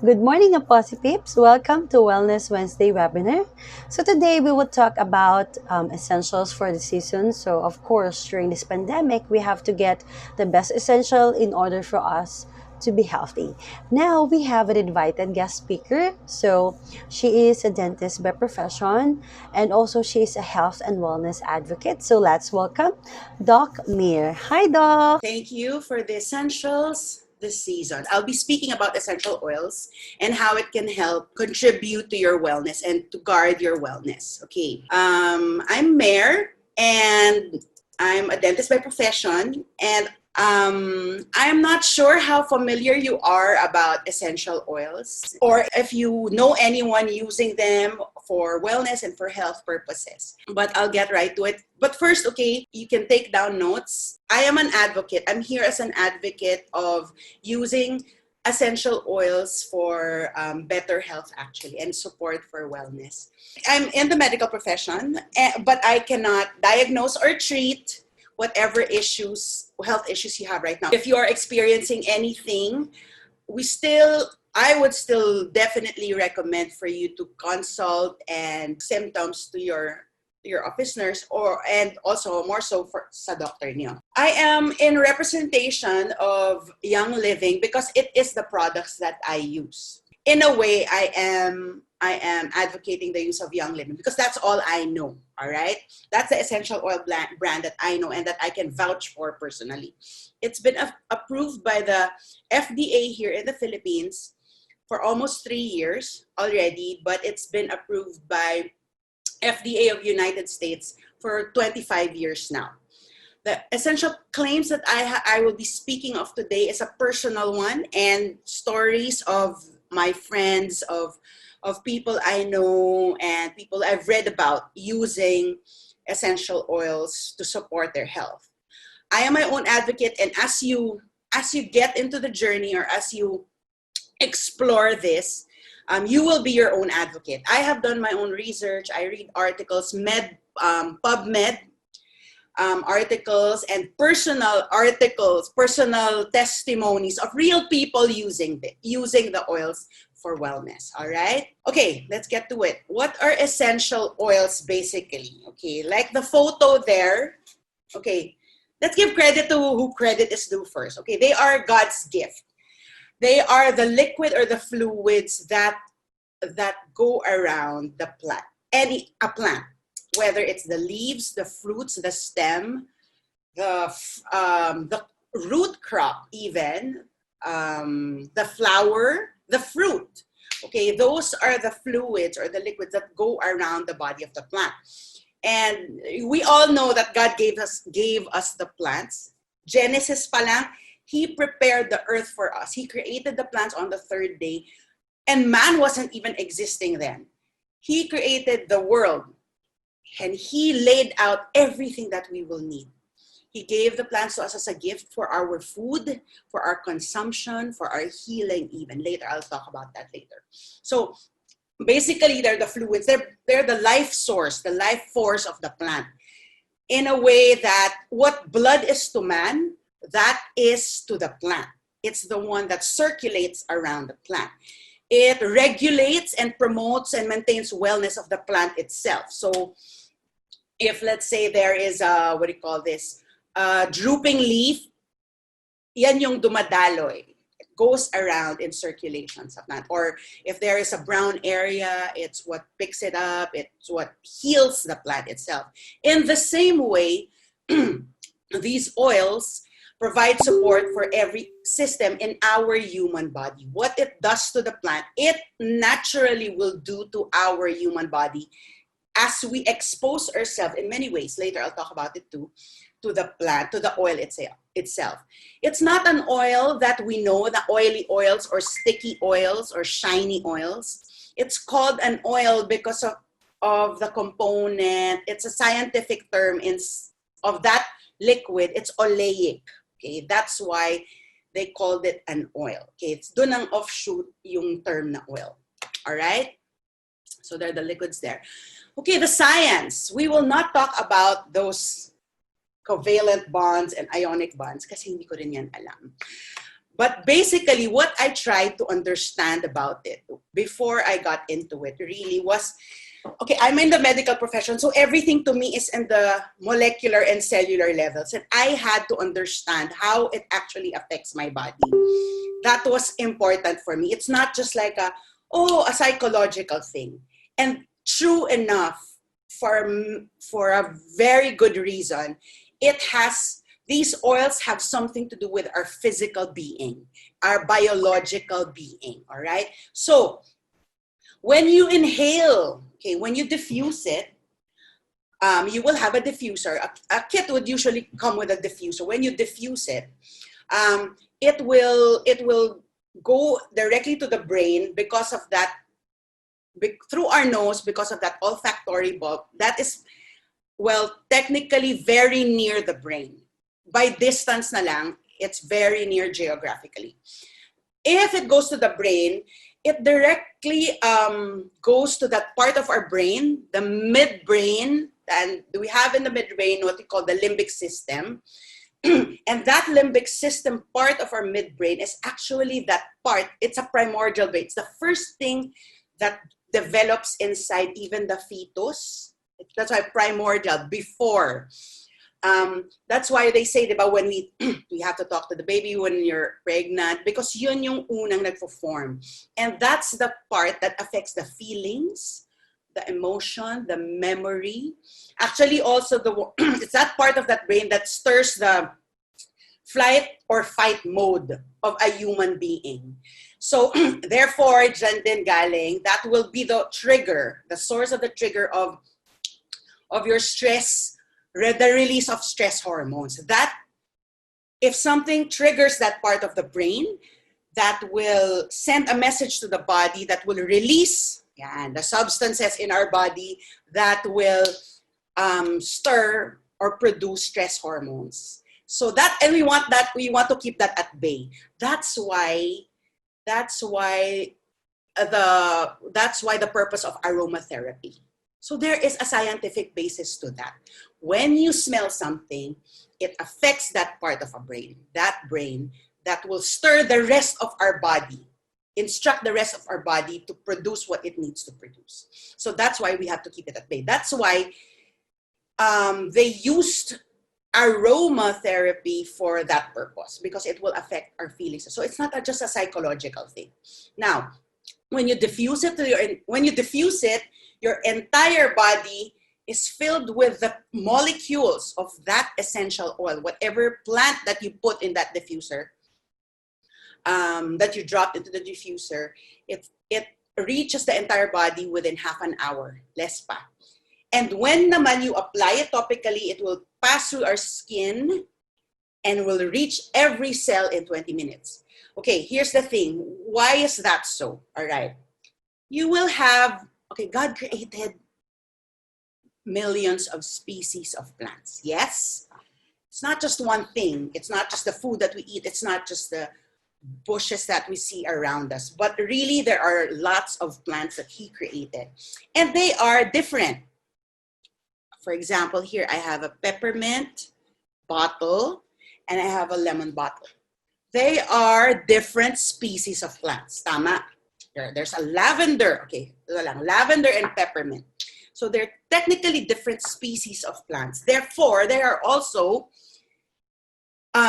Good morning, APOSI peeps. Welcome to Wellness Wednesday webinar. So today we will talk about essentials for the season. So of course, during this pandemic, we have to get the best essential in order for us to be healthy. Now we have an invited guest speaker. So she is a dentist by profession, and also she is a health and wellness advocate. So let's welcome Doc Meir. Hi, Doc. Thank you for the essentials this season. I'll be speaking about essential oils and how it can help contribute to your wellness and to guard your wellness. Okay. I'm Meir and I'm a dentist by profession, and I'm not sure how familiar you are about essential oils or if you know anyone using them for wellness and for health purposes. But I'll get right to it. But first, okay, you can take down notes. I am an advocate. I'm here as an advocate of using essential oils for better health, actually, and support for wellness. I'm in the medical profession, but I cannot diagnose or treat whatever health issues you have right now. If you are experiencing anything, I would still definitely recommend for you to consult and symptoms to your office nurse, and also more so for sa doctor niyo. I am in representation of Young Living because it is the products that I use. In a way, I am advocating the use of Young Living because that's all I know. All right, that's the essential oil brand that I know and that I can vouch for personally. It's been approved by the FDA here in the Philippines for almost 3 years already, but it's been approved by FDA of United States for 25 years now. The essential claims that I will be speaking of today is a personal one, and stories of my friends, of people I know and people I've read about using essential oils to support their health. I am my own advocate, and as you get into the journey, or as you explore this, you will be your own advocate. I have done my own research. I read articles, PubMed articles, and personal testimonies of real people using the oils for wellness. All right. Okay, let's get to it. What are essential oils basically? Okay, like the photo there. Okay, let's give credit to who credit is due first. Okay, they are God's gift. They are the liquid or the fluids that go around the plant, a plant, whether it's the leaves, the fruits, the stem, the root crop, even the flower, the fruit. Okay, those are the fluids or the liquids that go around the body of the plant. And we all know that God gave us the plants. Genesis pa lang, He prepared the earth for us. He created the plants on the third day, and man wasn't even existing then. He created the world, and He laid out everything that we will need. He gave the plants to us as a gift for our food, for our consumption, for our healing even. Later, I'll talk about that later. So basically, they're the fluids. They're the life source, the life force of the plant. In a way that what blood is to man, that is to the plant. It's the one that circulates around the plant. It regulates and promotes and maintains wellness of the plant itself. So if, let's say, there is a, drooping leaf, yan yung dumadaloy. It goes around in circulation sa plant. Or if there is a brown area, it's what picks it up. It's what heals the plant itself. In the same way, these oils provide support for every system in our human body. What it does to the plant, it naturally will do to our human body as we expose ourselves in many ways. Later, I'll talk about it too, to the plant, to the oil itself. It's not an oil that we know, the oily oils or sticky oils or shiny oils. It's called an oil because of the component. It's a scientific term of that liquid. It's oleic. Okay, that's why they called it an oil. Okay, it's doon ang offshoot yung term na oil. All right? So they're the liquids there. Okay, the science. We will not talk about those covalent bonds and ionic bonds kasi hindi ko rin yan alam. But basically, what I tried to understand about it before I got into it really was, okay, I'm in the medical profession, so everything to me is in the molecular and cellular levels. And I had to understand how it actually affects my body. That was important for me. It's not just like a psychological thing. And true enough, for a very good reason, these oils have something to do with our physical being, our biological being, all right? So when you inhale, okay, when you diffuse it, you will have a diffuser. A kit would usually come with a diffuser. When you diffuse it, it will go directly to the brain because of that, through our nose, because of that olfactory bulb that is, well, technically very near the brain. By distance na lang, it's very near geographically. If it goes to the brain, it directly goes to that part of our brain, the midbrain, and we have in the midbrain what we call the limbic system. And that limbic system part of our midbrain is actually that part. It's a primordial brain. It's the first thing that develops inside even the fetus. That's why primordial, before. That's why they say, diba, when we have to talk to the baby when you're pregnant, because yun yung unang nagpo-form. And that's the part that affects the feelings, the emotion, the memory. Actually, also, it's that part of that brain that stirs the flight or fight mode of a human being. So, therefore, dyan din galing, that will be the trigger, the source of the trigger of your stress, the release of stress hormones. That, if something triggers that part of the brain, that will send a message to the body that will release the substances in our body that will stir or produce stress hormones. So that, and we want to keep that at bay. That's why the purpose of aromatherapy. So there is a scientific basis to that. When you smell something, it affects that part of our brain, that will stir the rest of our body, instruct the rest of our body to produce what it needs to produce. So that's why we have to keep it at bay. That's why they used aromatherapy for that purpose, because it will affect our feelings. So it's not just a psychological thing. Now, when you diffuse it, your entire body is filled with the molecules of that essential oil, whatever plant that you put in that diffuser, that you dropped into the diffuser, it reaches the entire body within half an hour, less pa. And when naman you apply it topically, it will pass through our skin and will reach every cell in 20 minutes. Okay, here's the thing. Why is that so? All right. You will have, God created millions of species of plants. Yes? It's not just one thing. It's not just the food that we eat. It's not just the bushes that we see around us. But really, there are lots of plants that he created. And they are different. For example, here I have a peppermint bottle and I have a lemon bottle. They are different species of plants. Tama? There's a lavender. Okay, lavender and peppermint. So they're technically different species of plants. Therefore, they are also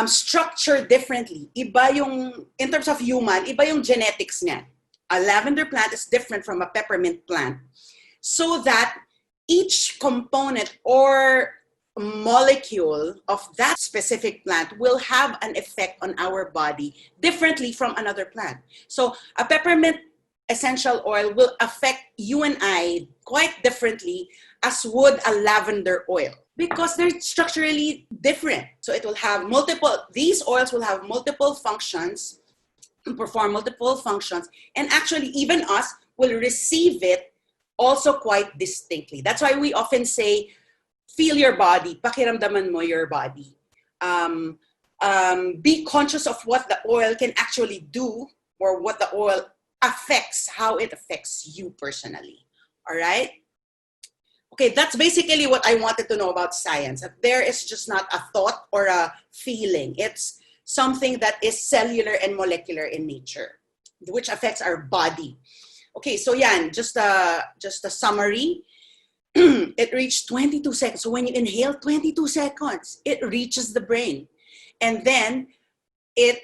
structured differently. Iba yung, in terms of human, iba yung genetics niya. A lavender plant is different from a peppermint plant. So that each component or molecule of that specific plant will have an effect on our body differently from another plant. So a peppermint essential oil will affect you and I quite differently as would a lavender oil, because they're structurally different. So it will have these oils will have multiple functions, perform multiple functions, and actually even us will receive it also quite distinctly. That's why we often say, feel your body, pakiramdaman mo your body. Be conscious of what the oil can actually do, or what the oil affects, how it affects you personally. All right? Okay, that's basically what I wanted to know about science. That there is just not a thought or a feeling. It's something that is cellular and molecular in nature, which affects our body. Okay, so yan, just a summary. It reached 22 seconds. So when you inhale 22 seconds, it reaches the brain. And then it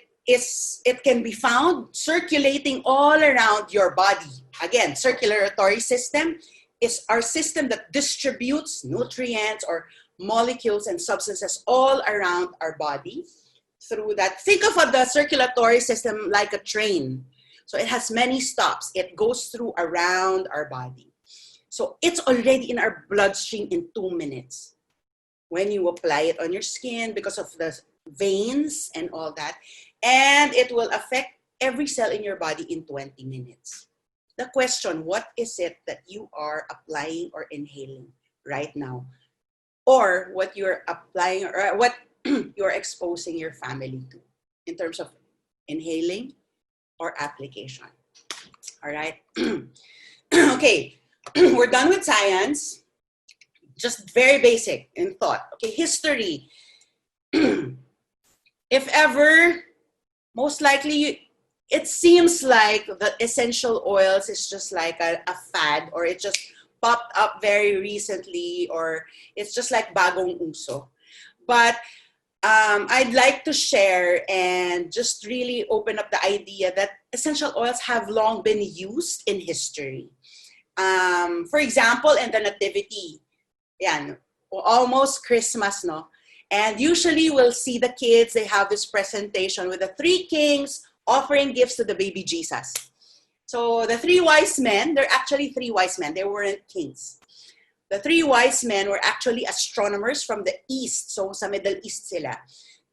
can be found circulating all around your body. Again, circulatory system is our system that distributes nutrients or molecules and substances all around our body through that. Think of the circulatory system like a train. So it has many stops. It goes through around our body. So it's already in our bloodstream in 2 minutes. When you apply it on your skin because of the veins and all that, and it will affect every cell in your body in 20 minutes. The question, what is it that you are applying or inhaling right now? Or what you're applying or what you're exposing your family to in terms of inhaling or application. All right. Okay, we're done with science. Just very basic in thought. Okay, history. If ever, most likely, it seems like the essential oils is just like a fad, or it just popped up very recently, or it's just like bagong uso. But I'd like to share and just really open up the idea that essential oils have long been used in history. For example, in the Nativity, yan, almost Christmas, no? And usually we'll see the kids, they have this presentation with the three kings offering gifts to the baby Jesus. So the three wise men, they're actually three wise men. They weren't kings. The three wise men were actually astronomers from the East. So sa Middle East sila.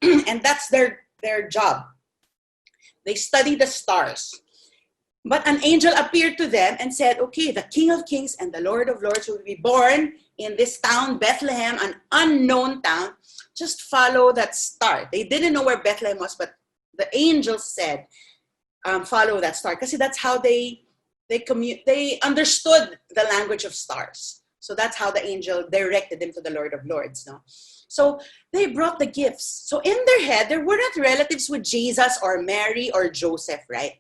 And that's their job. They study the stars. But an angel appeared to them and said, okay, the King of Kings and the Lord of Lords will be born in this town, Bethlehem, an unknown town. Just follow that star. They didn't know where Bethlehem was, but the angel said, follow that star. Because that's how they understood the language of stars. So that's how the angel directed them to the Lord of Lords. No? So they brought the gifts. So in their head, they were not relatives with Jesus or Mary or Joseph, right?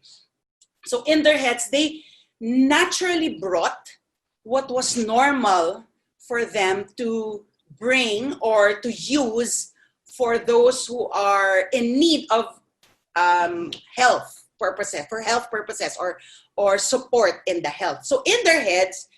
So in their heads, they naturally brought what was normal for them to bring or to use for those who are in need of health purposes, or support in the health. So in their heads,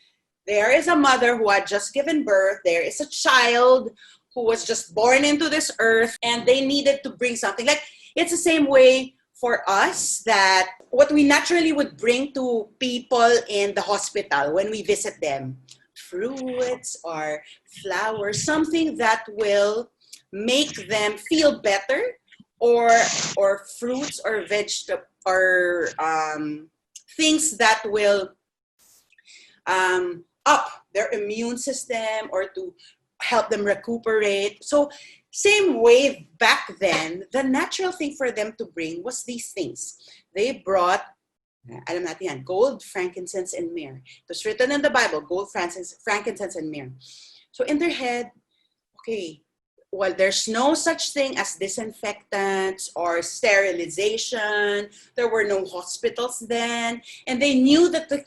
there is a mother who had just given birth. There is a child who was just born into this earth, and they needed to bring something. Like, it's the same way for us, that what we naturally would bring to people in the hospital when we visit them, fruits or flowers, something that will make them feel better, or fruits or vegetables, or things that will up their immune system or to help them recuperate. So same way back then, the natural thing for them to bring was these things. They brought, alam natin yan, gold, frankincense, and myrrh. It was written in the Bible, gold, frankincense, and myrrh. So in their head, okay, well, there's no such thing as disinfectants or sterilization. There were no hospitals then. And they knew that the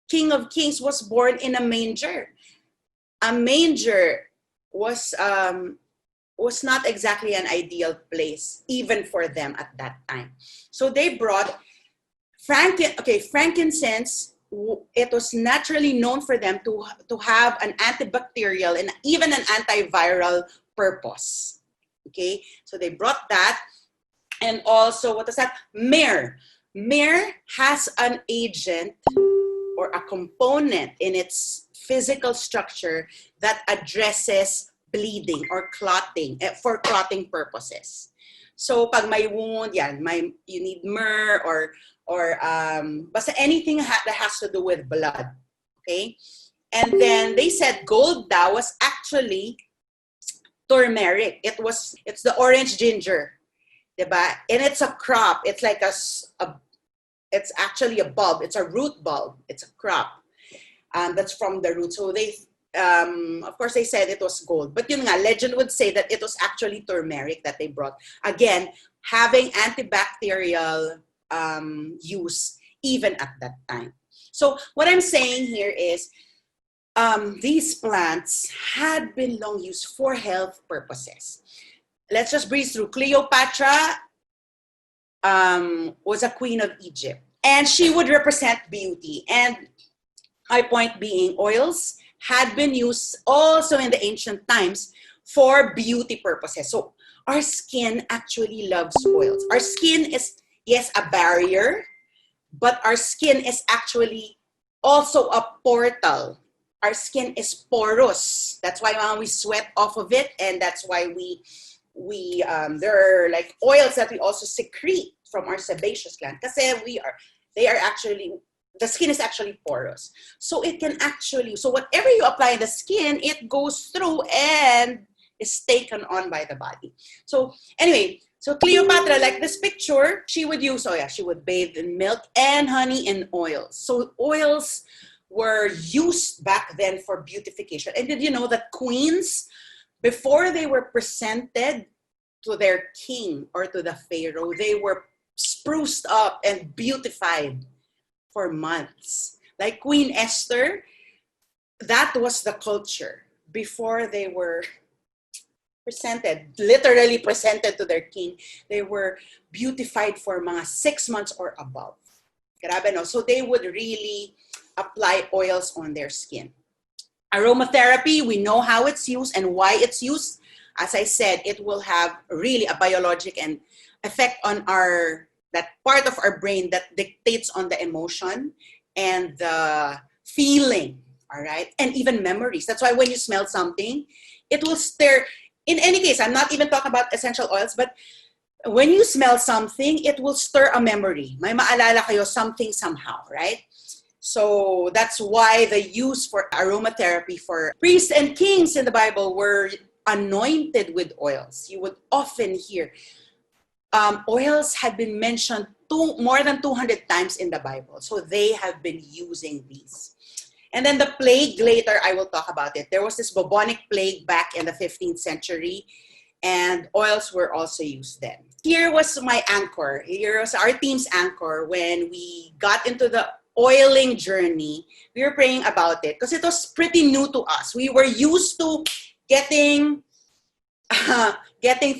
King of Kings was born in a manger. A manger was not exactly an ideal place, even for them at that time. So they brought frankincense. It was naturally known for them to have an antibacterial and even an antiviral purpose. Okay, so they brought that. And also, what is that? Myrrh. Myrrh has an agent or a component in its physical structure that addresses bleeding or clotting, for clotting purposes. So pag may wound, you need myrrh or basta anything that has to do with blood. Okay? And then they said gold daw was actually turmeric. It's the orange ginger. Diba? And it's a crop. It's like it's actually a bulb. It's a root bulb. It's a crop. That's from the root. So Of course, they said it was gold. But yun nga, legend would say that it was actually turmeric that they brought. Again, having antibacterial use even at that time. So what I'm saying here is these plants had been long used for health purposes. Let's just breeze through. Cleopatra was a queen of Egypt, and she would represent beauty. And my point being, oils had been used also in the ancient times for beauty purposes. So our skin actually loves oils. Our skin is, yes, a barrier, but our skin is actually also a portal. Our skin is porous. That's why we sweat off of it, and that's why there are like oils that we also secrete from our sebaceous gland. Kasi the skin is actually porous. So it can actually, so whatever you apply in the skin, it goes through and is taken on by the body. So anyway, so Cleopatra, like this picture, she would use, she would bathe in milk and honey and oils. So oils were used back then for beautification. And did you know that queens, before they were presented to their king or to the pharaoh, they were spruced up and beautified for months. Like Queen Esther, that was the culture before they were literally presented to their king. They were beautified for mga 6 months or above. Grabe, no? So they would really apply oils on their skin. Aromatherapy, we know how it's used and why it's used. As I said, it will have really a biologic and effect on that part of our brain that dictates on the emotion and the feeling, all right? And even memories. That's why when you smell something, it will stir. In any case, I'm not even talking about essential oils, but when you smell something, it will stir a memory. May maalala kayo something somehow, right? So that's why the use for aromatherapy for priests and kings in the Bible were anointed with oils. You would often hear oils had been mentioned more than 200 times in the Bible. So they have been using these. And then the plague, later I will talk about it. There was this bubonic plague back in the 15th century, and oils were also used then. Here was my anchor. Here was our team's anchor when we got into the oiling journey. We were praying about it because it was pretty new to us. We were used to getting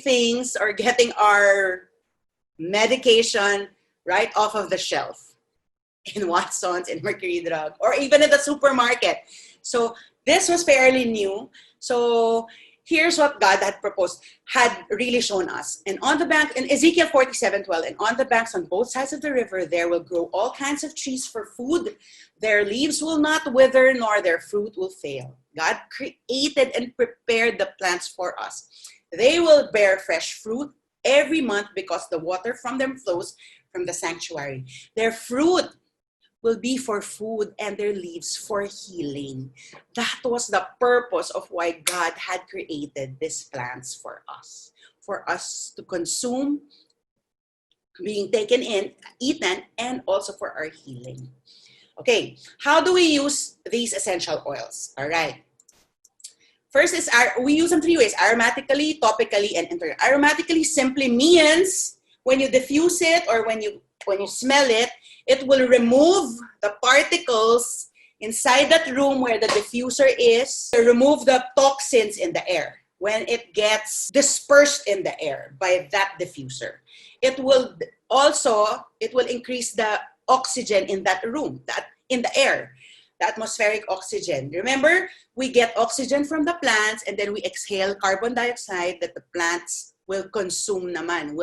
things or getting our medication right off of the shelf in Watson's, in Mercury Drug, or even in the supermarket. So this was fairly new. So here's what God had really shown us. And on the bank, in Ezekiel 47:12, and on the banks on both sides of the river, there will grow all kinds of trees for food. Their leaves will not wither, nor their fruit will fail. God created and prepared the plants for us. They will bear fresh fruit every month because the water from them flows from the sanctuary. Their fruit will be for food and their leaves for healing. That was the purpose of why God had created these plants for us to consume, being taken in, eaten, and also for our healing. Okay, how do we use these essential oils? All right. First is we use them 3 ways: aromatically, topically, and internally. Aromatically simply means when you diffuse it or when you smell it, it will remove the particles inside that room where the diffuser is, to remove the toxins in the air when it gets dispersed in the air by that diffuser. It will increase the oxygen in that room, in the air, the atmospheric oxygen. Remember, we get oxygen from the plants and then we exhale carbon dioxide that the plants will consume naman,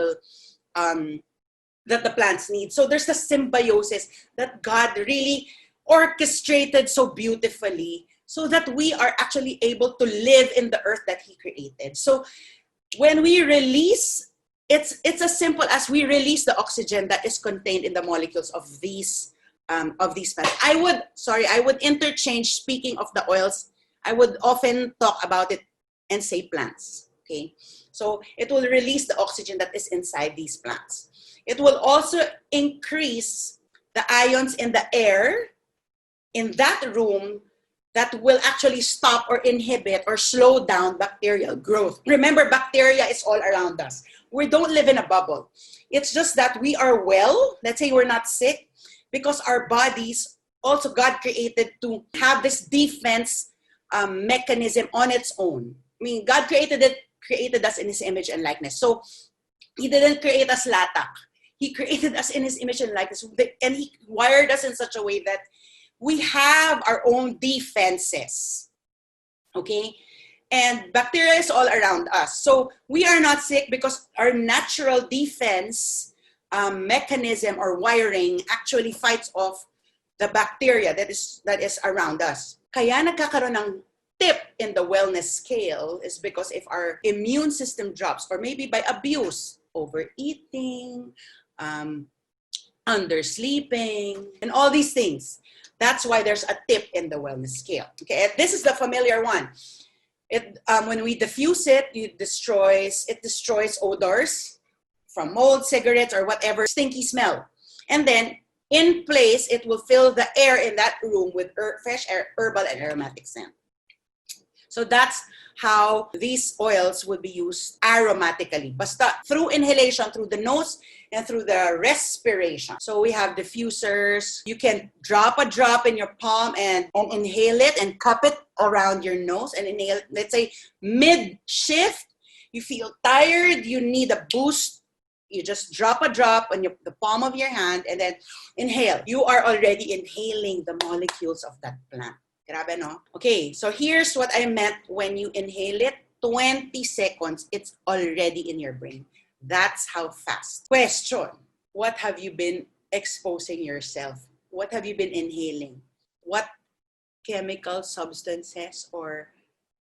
that the plants need. So there's a symbiosis that God really orchestrated so beautifully so that we are actually able to live in the earth that He created. So when we release, it's as simple as we release the oxygen that is contained in the molecules of these plants. I would interchange, speaking of the oils, I would often talk about it and say plants. Okay, so it will release the oxygen that is inside these plants. It will also increase the ions in the air in that room that will actually stop or inhibit or slow down bacterial growth. Remember, bacteria is all around us. We don't live in a bubble. It's just that we are well, let's say we're not sick, because our bodies, also God created to have this defense mechanism on its own. I mean, God created us in His image and likeness. So He didn't create us latak. He created us in His image and likeness, and He wired us in such a way that we have our own defenses, okay? And bacteria is all around us. So we are not sick because our natural defense mechanism or wiring actually fights off the bacteria that is around us. Kaya nagkakaroon ng tip in the wellness scale is because if our immune system drops, or maybe by abuse, overeating, undersleeping, and all these things, that's why there's a tip in the wellness scale. Okay, and this is the familiar one. When we diffuse it, it destroys odors from mold, cigarettes, or whatever stinky smell. And then in place, it will fill the air in that room with fresh air, herbal and aromatic scent. So that's how these oils will be used aromatically. Basta through inhalation, through the nose, and through the respiration. So we have diffusers. You can drop a drop in your palm and inhale it and cup it around your nose and inhale. Let's say mid-shift, you feel tired, you need a boost. You just drop a drop on the palm of your hand and then inhale. You are already inhaling the molecules of that plant. Grabe, no? Okay, so here's what I meant when you inhale it. 20 seconds, it's already in your brain. That's how fast. Question, what have you been exposing yourself? What have you been inhaling? What chemical substances or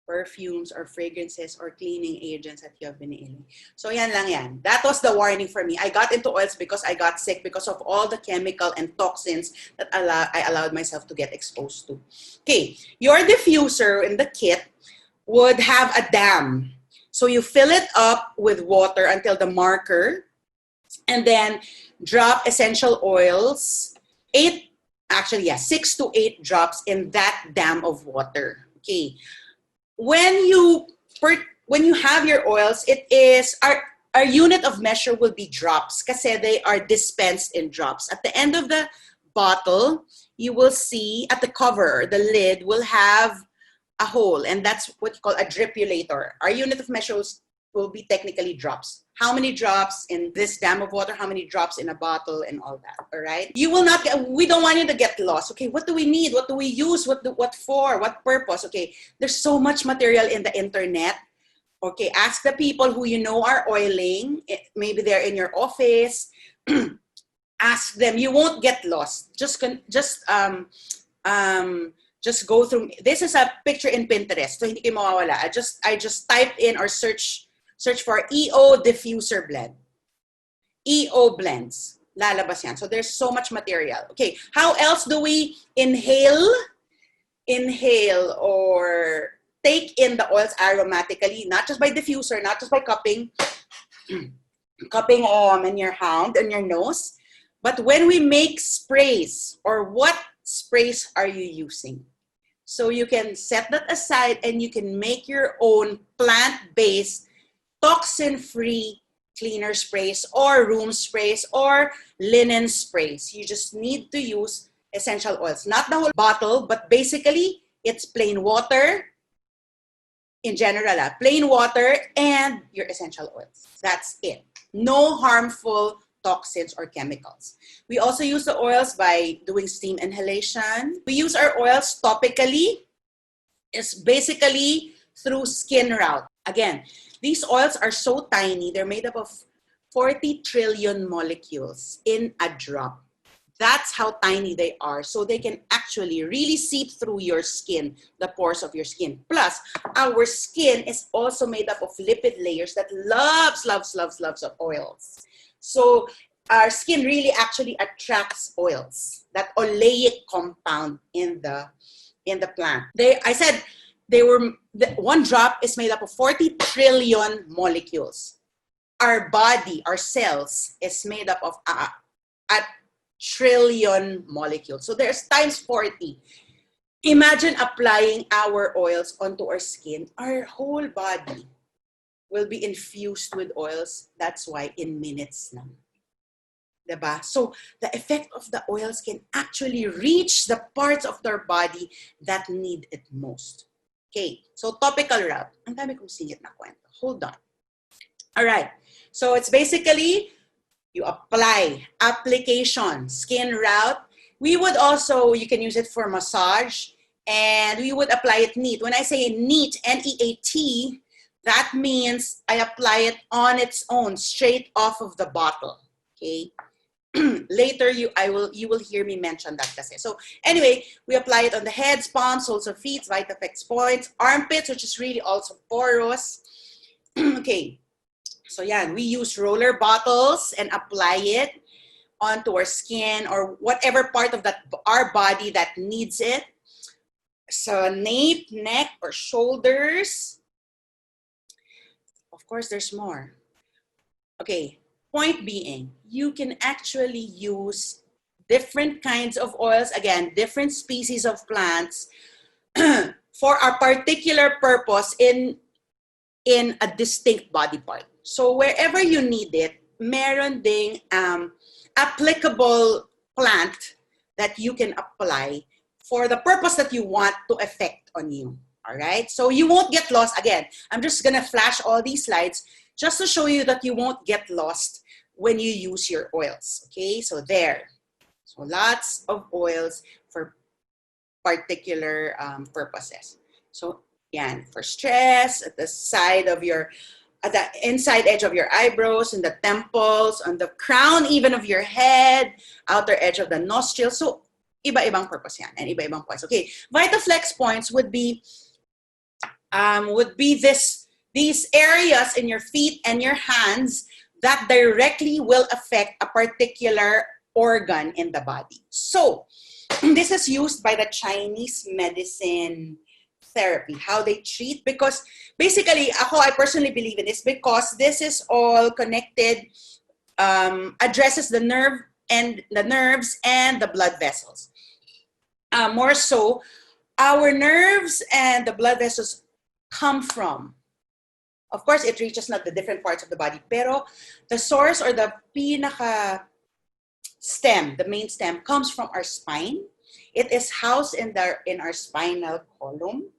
perfumes or fragrances or cleaning agents that you have been inhaling? So yan lang yan. That was the warning for me. I got into oils because I got sick because of all the chemical and toxins that I allowed myself to get exposed to. Okay, your diffuser in the kit would have a dam. So you fill it up with water until the marker, and then drop essential oils, 6 to 8 drops in that dam of water. Okay. When you have your oils, it is our unit of measure will be drops kasi they are dispensed in drops. At the end of the bottle, you will see at the cover, the lid will have a hole, and that's what you call a dripulator. Our unit of measures will be technically drops. How many drops in this dam of water, how many drops in a bottle, and all that, all right? You will not we don't want you to get lost. Okay, what do we need? What do we use? What for? What purpose? Okay, there's so much material in the internet. Okay, ask the people who you know are oiling. Maybe they're in your office. Ask them. You won't get lost. Just go through. This is a picture in Pinterest, so hindi kayo mawawala. I just typed in or search for EO diffuser blend. EO blends. Lalabas yan. So there's so much material. Okay, how else do we inhale or take in the oils aromatically? Not just by diffuser, not just by cupping in your hand, in your nose, but when we make sprays, or what sprays are you using? So you can set that aside and you can make your own plant-based, toxin-free cleaner sprays or room sprays or linen sprays. You just need to use essential oils. Not the whole bottle, but basically it's plain water in general. Plain water and your essential oils. That's it. No harmful toxins or chemicals. We also use the oils by doing steam inhalation. We use our oils topically. It's basically through skin route. Again, these oils are so tiny. They're made up of 40 trillion molecules in a drop. That's how tiny they are. So they can actually really seep through your skin, the pores of your skin. Plus, our skin is also made up of lipid layers that loves of oils. So our skin really actually attracts oils, that oleic compound in the plant. One drop is made up of 40 trillion molecules. Our body, our cells, is made up of a trillion molecules. So there's times 40. Imagine applying our oils onto our skin. Our whole body will be infused with oils. That's why in minutes lang. Diba? So the effect of the oils can actually reach the parts of their body that need it most. Okay, so topical route. Ang dami kong singit na kwento. Hold on. All right. So it's basically you apply, application, skin route. We would also, you can use it for massage, and we would apply it neat. When I say neat, N-E-A-T, that means I apply it on its own, straight off of the bottle. Okay. Later, you will hear me mention that kasi. So anyway, we apply it on the heads, palms, soles of feet, Vitaflex points, armpits, which is really also porous. Okay. So yeah, we use roller bottles and apply it onto our skin or whatever part of our body that needs it. So nape, neck, or shoulders. Of course, there's more. Okay, point being, you can actually use different kinds of oils, again, different species of plants for a particular purpose in a distinct body part. So wherever you need it, meron ding applicable plant that you can apply for the purpose that you want to affect on you. All right, so you won't get lost. Again, I'm just gonna flash all these slides just to show you that you won't get lost when you use your oils. Okay, so there. So lots of oils for particular purposes. So yan, for stress, at the side of your, at the inside edge of your eyebrows, and the temples, on the crown even of your head, outer edge of the nostrils. So iba-ibang purpose yan and iba-ibang points. Okay, Vitaflex points would be these areas in your feet and your hands that directly will affect a particular organ in the body. So this is used by the Chinese medicine therapy, how they treat, because basically, I personally believe in this because this is all connected, addresses the nerves and the blood vessels. More so, our nerves and the blood vessels come from, of course, it reaches not the different parts of the body, pero the source or the pinaka stem, the main stem, comes from our spine. It is housed in our spinal column,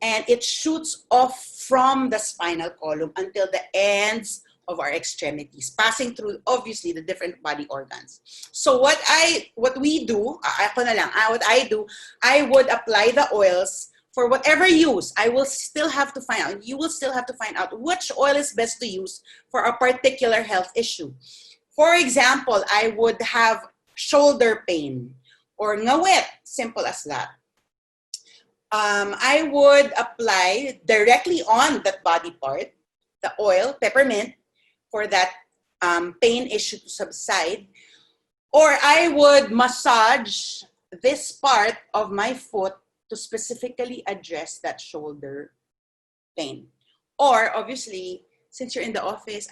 and it shoots off from the spinal column until the ends of our extremities, passing through obviously the different body organs. So what we do, what I do, I would apply the oils for whatever use. I will still have to find out, you will still have to find out which oil is best to use for a particular health issue. For example, I would have shoulder pain or ngawit, simple as that. I would apply directly on that body part, the oil, peppermint, for that pain issue to subside. Or I would massage this part of my foot to specifically address that shoulder pain. Or obviously, since you're in the office,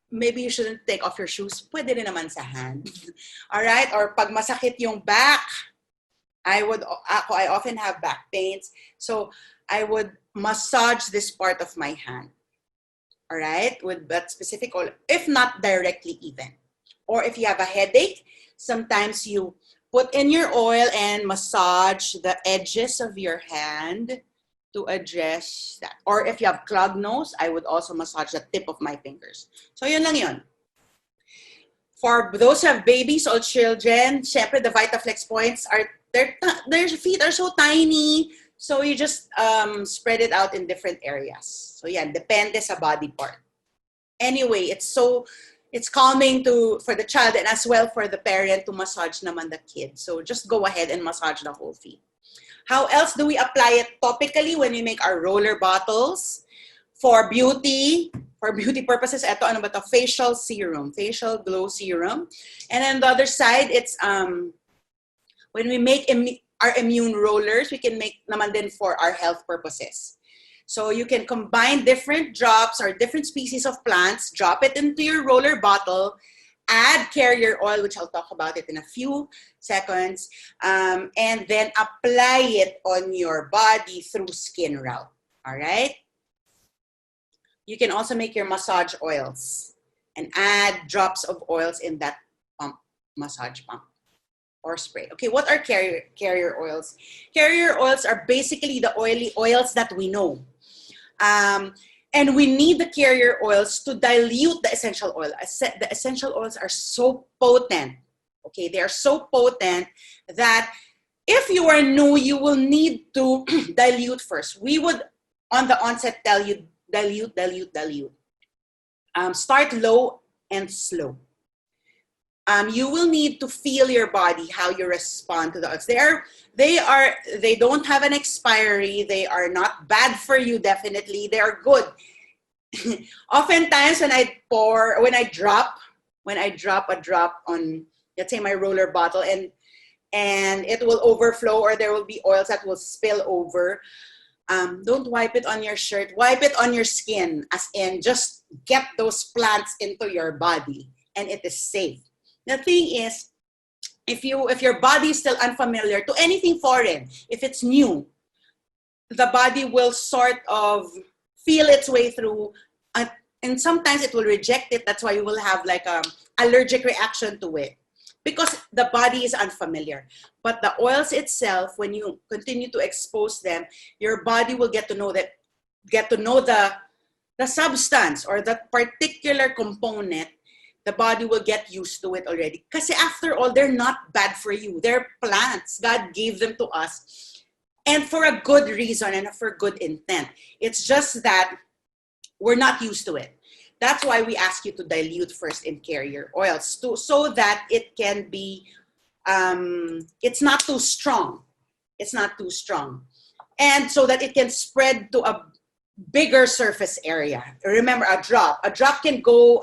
maybe you shouldn't take off your shoes. Pwede rin naman sa hand. All right? Or pag masakit yung back, I often have back pains. So I would massage this part of my hand. All right? With that specific oil, if not directly even. Or if you have a headache, sometimes you put in your oil and massage the edges of your hand to address that. Or if you have clogged nose, I would also massage the tip of my fingers. So yun lang yun. For those who have babies or children, syempre the Vitaflex points are, their feet are so tiny. So you just spread it out in different areas. So yeah, depende sa body part. Anyway, it's calming for the child and as well for the parent to massage naman the kid. So just go ahead and massage the whole feet. How else do we apply it topically when we make our roller bottles? For beauty purposes, ito ano ba to? Facial serum, facial glow serum. And then the other side, it's when we make our immune rollers, we can make naman din for our health purposes. So you can combine different drops or different species of plants, drop it into your roller bottle, add carrier oil, which I'll talk about it in a few seconds, and then apply it on your body through skin route. All right? You can also make your massage oils and add drops of oils in that pump, massage pump or spray. Okay, what are carrier oils? Carrier oils are basically the oily oils that we know. And we need the carrier oils to dilute the essential oil. The essential oils are so potent. Okay, they are so potent that if you are new, you will need to dilute first. We would, on the onset, tell you dilute. Start low and slow. You will need to feel your body, how you respond to the oils. They don't have an expiry. They are not bad for you, definitely. They are good. Oftentimes when I drop a drop on, let's say, my roller bottle, and it will overflow, or there will be oils that will spill over. Don't wipe it on your shirt. Wipe it on your skin, as in just get those plants into your body, and it is safe. The thing is, if your body is still unfamiliar to anything foreign, if it's new, the body will sort of feel its way through, and sometimes it will reject it. That's why you will have like an allergic reaction to it, because the body is unfamiliar. But the oils itself, when you continue to expose them, your body will get to know the substance or the particular component. The body will get used to it already. Because after all, they're not bad for you. They're plants. God gave them to us. And for a good reason and for good intent. It's just that we're not used to it. That's why we ask you to dilute first in carrier oils, so that it can be, it's not too strong. It's not too strong. And so that it can spread to a bigger surface area. Remember, a drop can go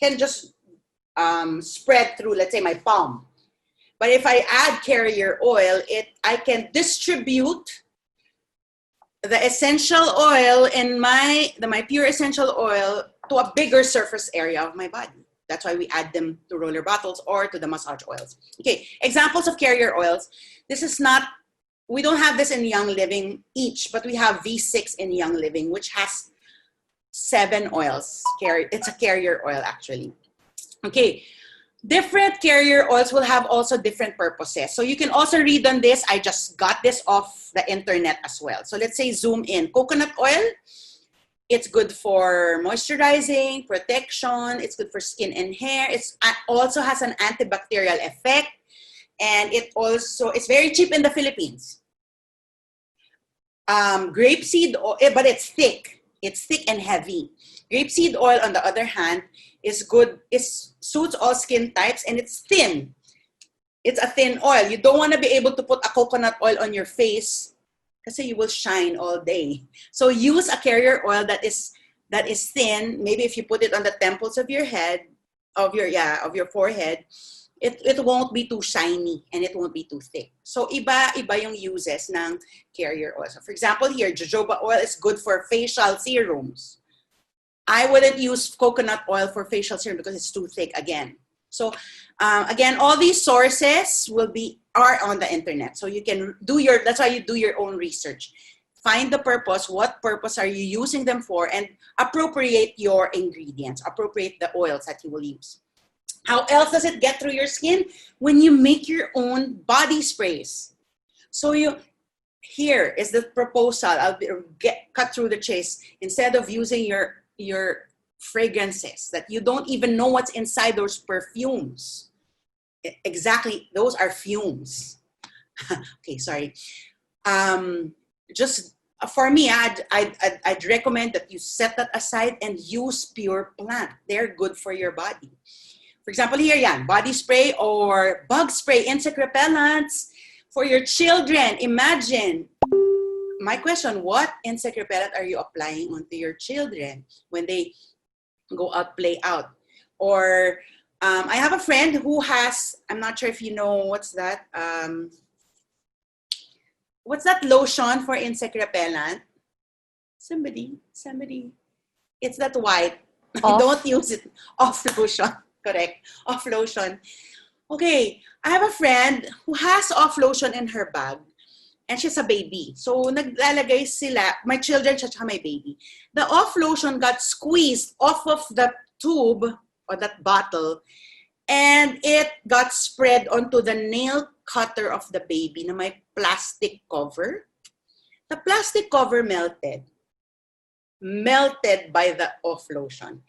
can just spread through, let's say, my palm. But if I add carrier oil, I can distribute the essential oil in my pure essential oil to a bigger surface area of my body. That's why we add them to roller bottles or to the massage oils. Okay, examples of carrier oils. We don't have this in Young Living each, but we have V6 in Young Living, which has 7 oils. It's a carrier oil, actually. Okay, different carrier oils will have also different purposes. So you can also read on this. I just got this off the internet as well. So let's say zoom in. Coconut oil, it's good for moisturizing, protection. It's good for skin and hair. It also has an antibacterial effect. And it's very cheap in the Philippines. Grapeseed oil, but it's thick. It's thick and heavy. Grapeseed oil, on the other hand, is good. It suits all skin types, and it's thin. It's a thin oil. You don't want to be able to put a coconut oil on your face because you will shine all day. So use a carrier oil that is thin. Maybe if you put it on the temples of your head, of your forehead, it won't be too shiny and it won't be too thick. So iba yung uses ng carrier oil. So for example here, jojoba oil is good for facial serums. I wouldn't use coconut oil for facial serum because it's too thick again. So again, all these sources are on the internet. So you can that's why you do your own research. Find the purpose, what purpose are you using them for, and appropriate your ingredients, appropriate the oils that you will use. How else does it get through your skin? When you make your own body sprays. So here is the proposal. I'll cut through the chase. Instead of using your fragrances that you don't even know what's inside those perfumes. Exactly, those are fumes. Okay, sorry. Just for me, I'd recommend that you set that aside and use pure plant. They're good for your body. For example, here, body spray or bug spray, insect repellents for your children. Imagine. My question, what insect repellent are you applying onto your children when they go out, play out? Or I have a friend who has, I'm not sure if you know, what's that lotion for insect repellent? Somebody. It's that white. Off. Don't use it. Off lotion. Correct. Off lotion. Okay, I have a friend who has off lotion in her bag and she's a baby. So naglalagay sila, my children siya tsaka my baby. The off lotion got squeezed off of the tube or that bottle and it got spread onto the nail cutter of the baby na may plastic cover. The plastic cover melted by the off lotion.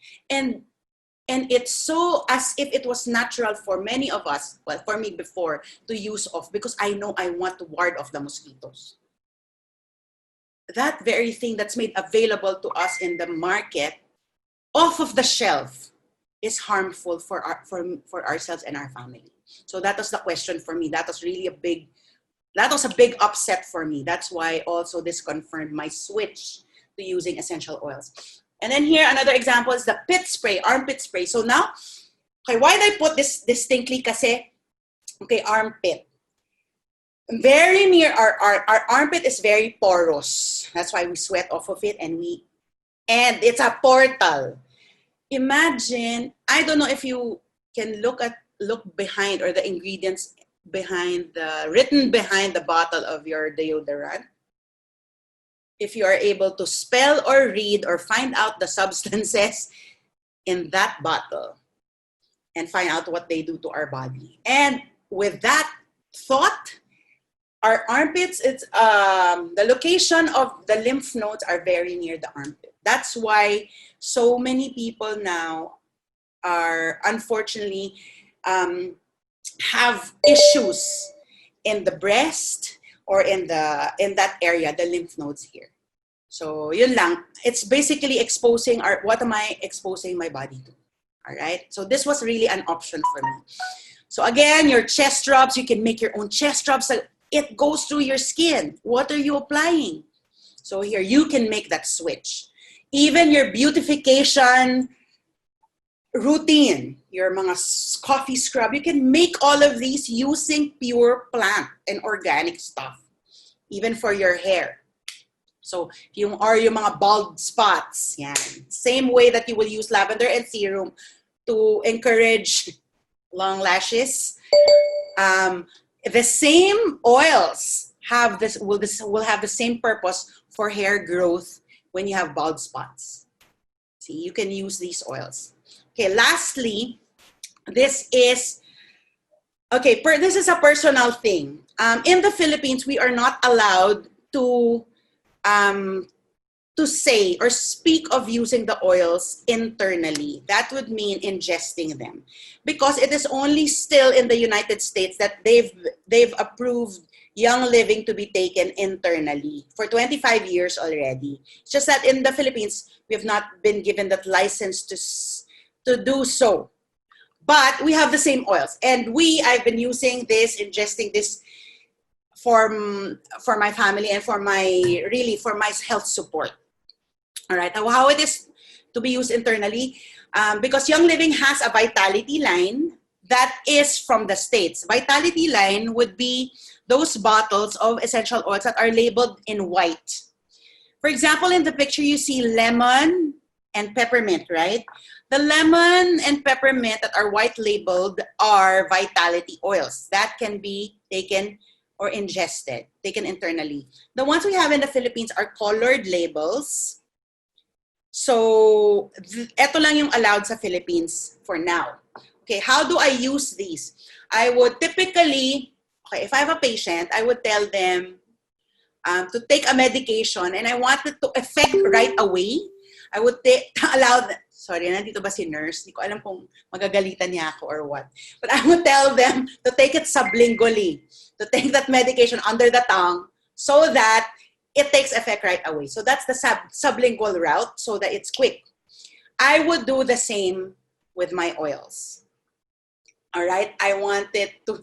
And it's so as if it was natural for many of us, well, for me before, to use off because I know I want to ward off the mosquitoes. That very thing that's made available to us in the market, off of the shelf, is harmful for ourselves and our family. So that was the question for me. That was a big upset for me. That's why also this confirmed my switch to using essential oils. And then here, another example is the pit spray, armpit spray. So now, okay, why did I put this distinctly? Kasi, okay, armpit. Very near our armpit is very porous. That's why we sweat off of it and it's a portal. Imagine, I don't know if you can look behind or the ingredients written behind the bottle of your deodorant. If you are able to spell or read or find out the substances in that bottle and find out what they do to our body. And with that thought, our armpits, it's the location of the lymph nodes are very near the armpit. That's why so many people now are unfortunately have issues in the breast or in that area, the lymph nodes here. So yun lang. It's basically exposing what am I exposing my body to? All right. So this was really an option for me. So again, your chest rubs, you can make your own chest rubs. It goes through your skin. What are you applying? So here you can make that switch. Even your beautification routine, your mga coffee scrub, you can make all of these using pure plant and organic stuff, even for your hair. So yung mga bald spots, yan. Same way that you will use lavender and serum to encourage long lashes. The same oils will have the same purpose for hair growth when you have bald spots. See, you can use these oils. Okay, lastly, this is a personal thing. In the Philippines, we are not allowed to say or speak of using the oils internally. That would mean ingesting them, because it is only still in the United States that they've approved Young Living to be taken internally for 25 years already. It's just that in the Philippines, we have not been given that license to do so. But we have the same oils. And I've been using this, ingesting this for my family and for my health support. All right. Now, how it is to be used internally? Because Young Living has a Vitality line that is from the States. Vitality line would be those bottles of essential oils that are labeled in white. For example, in the picture, you see lemon and peppermint, right? The lemon and peppermint that are white labeled are Vitality oils that can be taken or ingested, taken internally. The ones we have in the Philippines are colored labels. So, eto lang yung allowed sa Philippines for now. Okay, how do I use these? I would typically, if I have a patient, I would tell them to take a medication and I want it to effect right away. I would allow them, sorry, nandito ba si nurse? Hindi ko alam kung magagalitan niya ako or what. But I would tell them to take it sublingually, to take that medication under the tongue so that it takes effect right away. So that's the sublingual route so that it's quick. I would do the same with my oils. All right, I want it to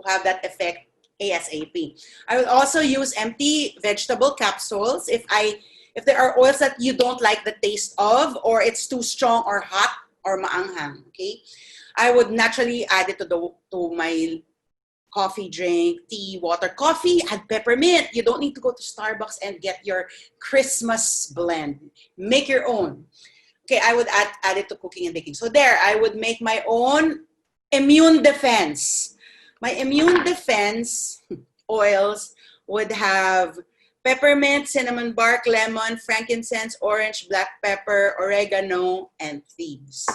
have that effect ASAP. I will also use empty vegetable capsules if there are oils that you don't like the taste of, or it's too strong or hot or maanghang. Okay, I would naturally add it to my coffee drink, tea, water. Coffee, add peppermint. You don't need to go to Starbucks and get your Christmas blend. Make your own. Okay, I would add it to cooking and baking. So there, I would make my own immune defense. My immune defense oils would have peppermint, cinnamon bark, lemon, frankincense, orange, black pepper, oregano, and thieves.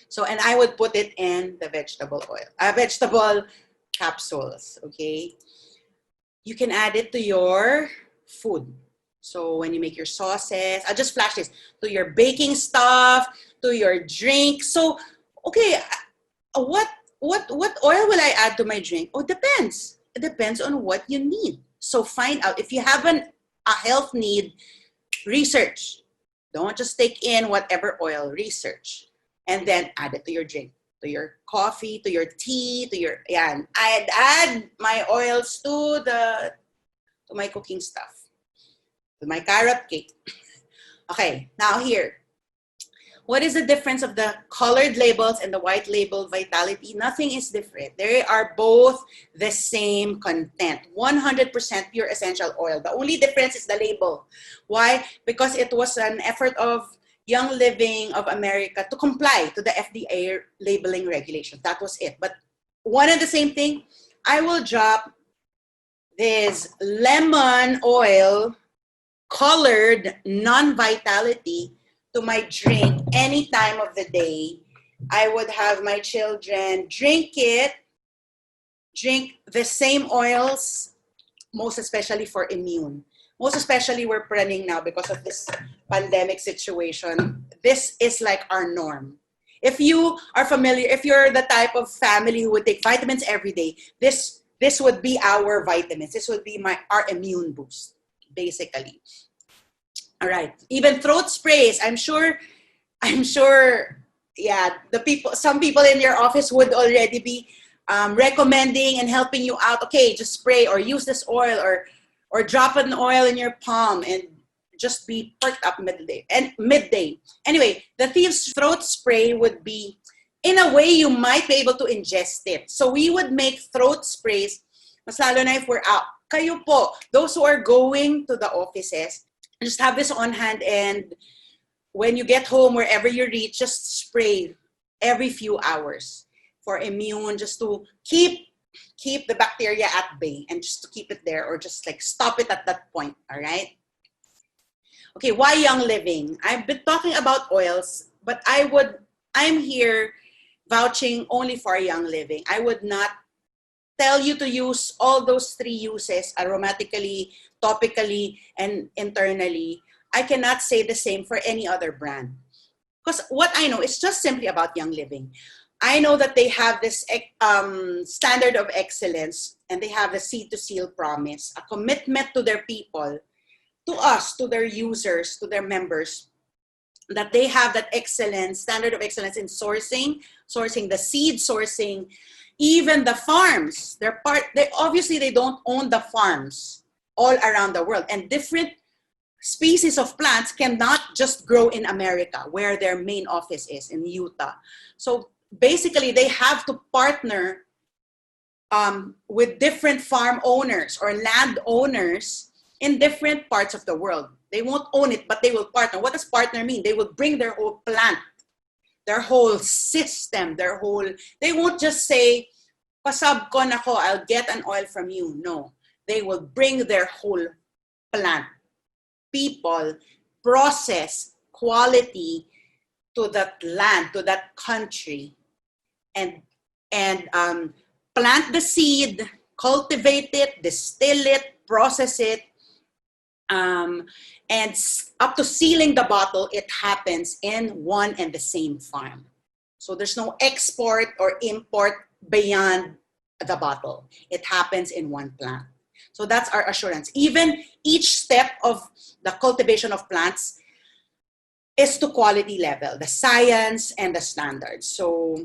So, and I would put it in the vegetable oil, vegetable capsules, okay? You can add it to your food. So when you make your sauces, I'll just flash this, to your baking stuff, to your drink. So, okay, what oil will I add to my drink? Oh, depends. It depends on what you need. So find out if you have a health need, research. Don't just take in whatever oil, research. And then add it to your drink, to your coffee, to your tea, to your, yeah. I'd add my oils to my cooking stuff, to my carrot cake. Okay, now here. What is the difference of the colored labels and the white label Vitality? Nothing is different. They are both the same content. 100% pure essential oil. The only difference is the label. Why? Because it was an effort of Young Living of America to comply to the FDA labeling regulations. That was it. But one and the same thing, I will drop this lemon oil, colored, non-vitality, to my drink any time of the day. I would have my children drink the same oils, most especially for immune. Most especially we're running now because of this pandemic situation. This is like our norm. If you are familiar, if you're the type of family who would take vitamins every day, this would be our vitamins. This would be our immune boost, basically. All right. Even throat sprays. I'm sure, yeah, some people in your office would already be recommending and helping you out. Okay, just spray or use this oil or drop an oil in your palm and just be perked up midday. Anyway, the Thieves throat spray would be, in a way, you might be able to ingest it. So we would make throat sprays, mas lalo na if we're out. Kayo po, those who are going to the offices, just have this on hand, and when you get home, wherever you reach, just spray every few hours for immune, just to keep the bacteria at bay and just to keep it there, or just like stop it at that point. All right. Okay, why Young Living? I've been talking about oils, but I'm here vouching only for Young Living. I would not tell you to use all those 3 uses, aromatically, topically, and internally. I cannot say the same for any other brand. Because what I know is just simply about Young Living. I know that they have this standard of excellence, and they have the seed to seal promise, a commitment to their people, to us, to their users, to their members, that they have that excellence, standard of excellence in sourcing the seed, sourcing even the farms. Obviously they don't own the farms all around the world, and different species of plants cannot just grow in America, where their main office is in Utah. So basically they have to partner with different farm owners or land owners in different parts of the world. They won't own it, but they will partner. What does partner mean? They will bring their whole plant, their whole system, they won't just say, pasab ko nako, I'll get an oil from you. No, they will bring their whole plant, people, process, quality to that land, to that country, and plant the seed, cultivate it, distill it, process it, and up to sealing the bottle, it happens in one and the same farm. So there's no export or import beyond the bottle. It happens in one plant. So that's our assurance. Even each step of the cultivation of plants is to quality level, the science and the standards. So,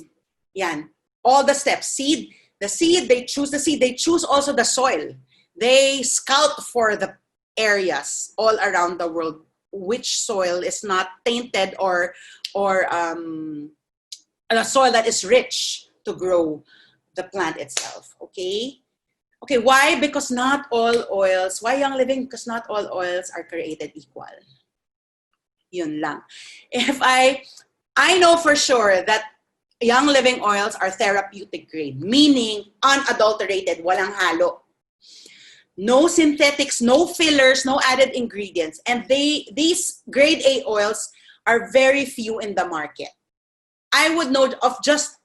yan, all the steps. They choose the seed, they choose also the soil. They scout for the areas all around the world which soil is not tainted or a soil that is rich to grow the plant itself. Okay, why? Because not all oils. Why Young Living? Because not all oils are created equal. Yun lang. If I know for sure that Young Living oils are therapeutic grade, meaning unadulterated, walang halo. No synthetics, no fillers, no added ingredients. And these grade A oils are very few in the market. I would know of just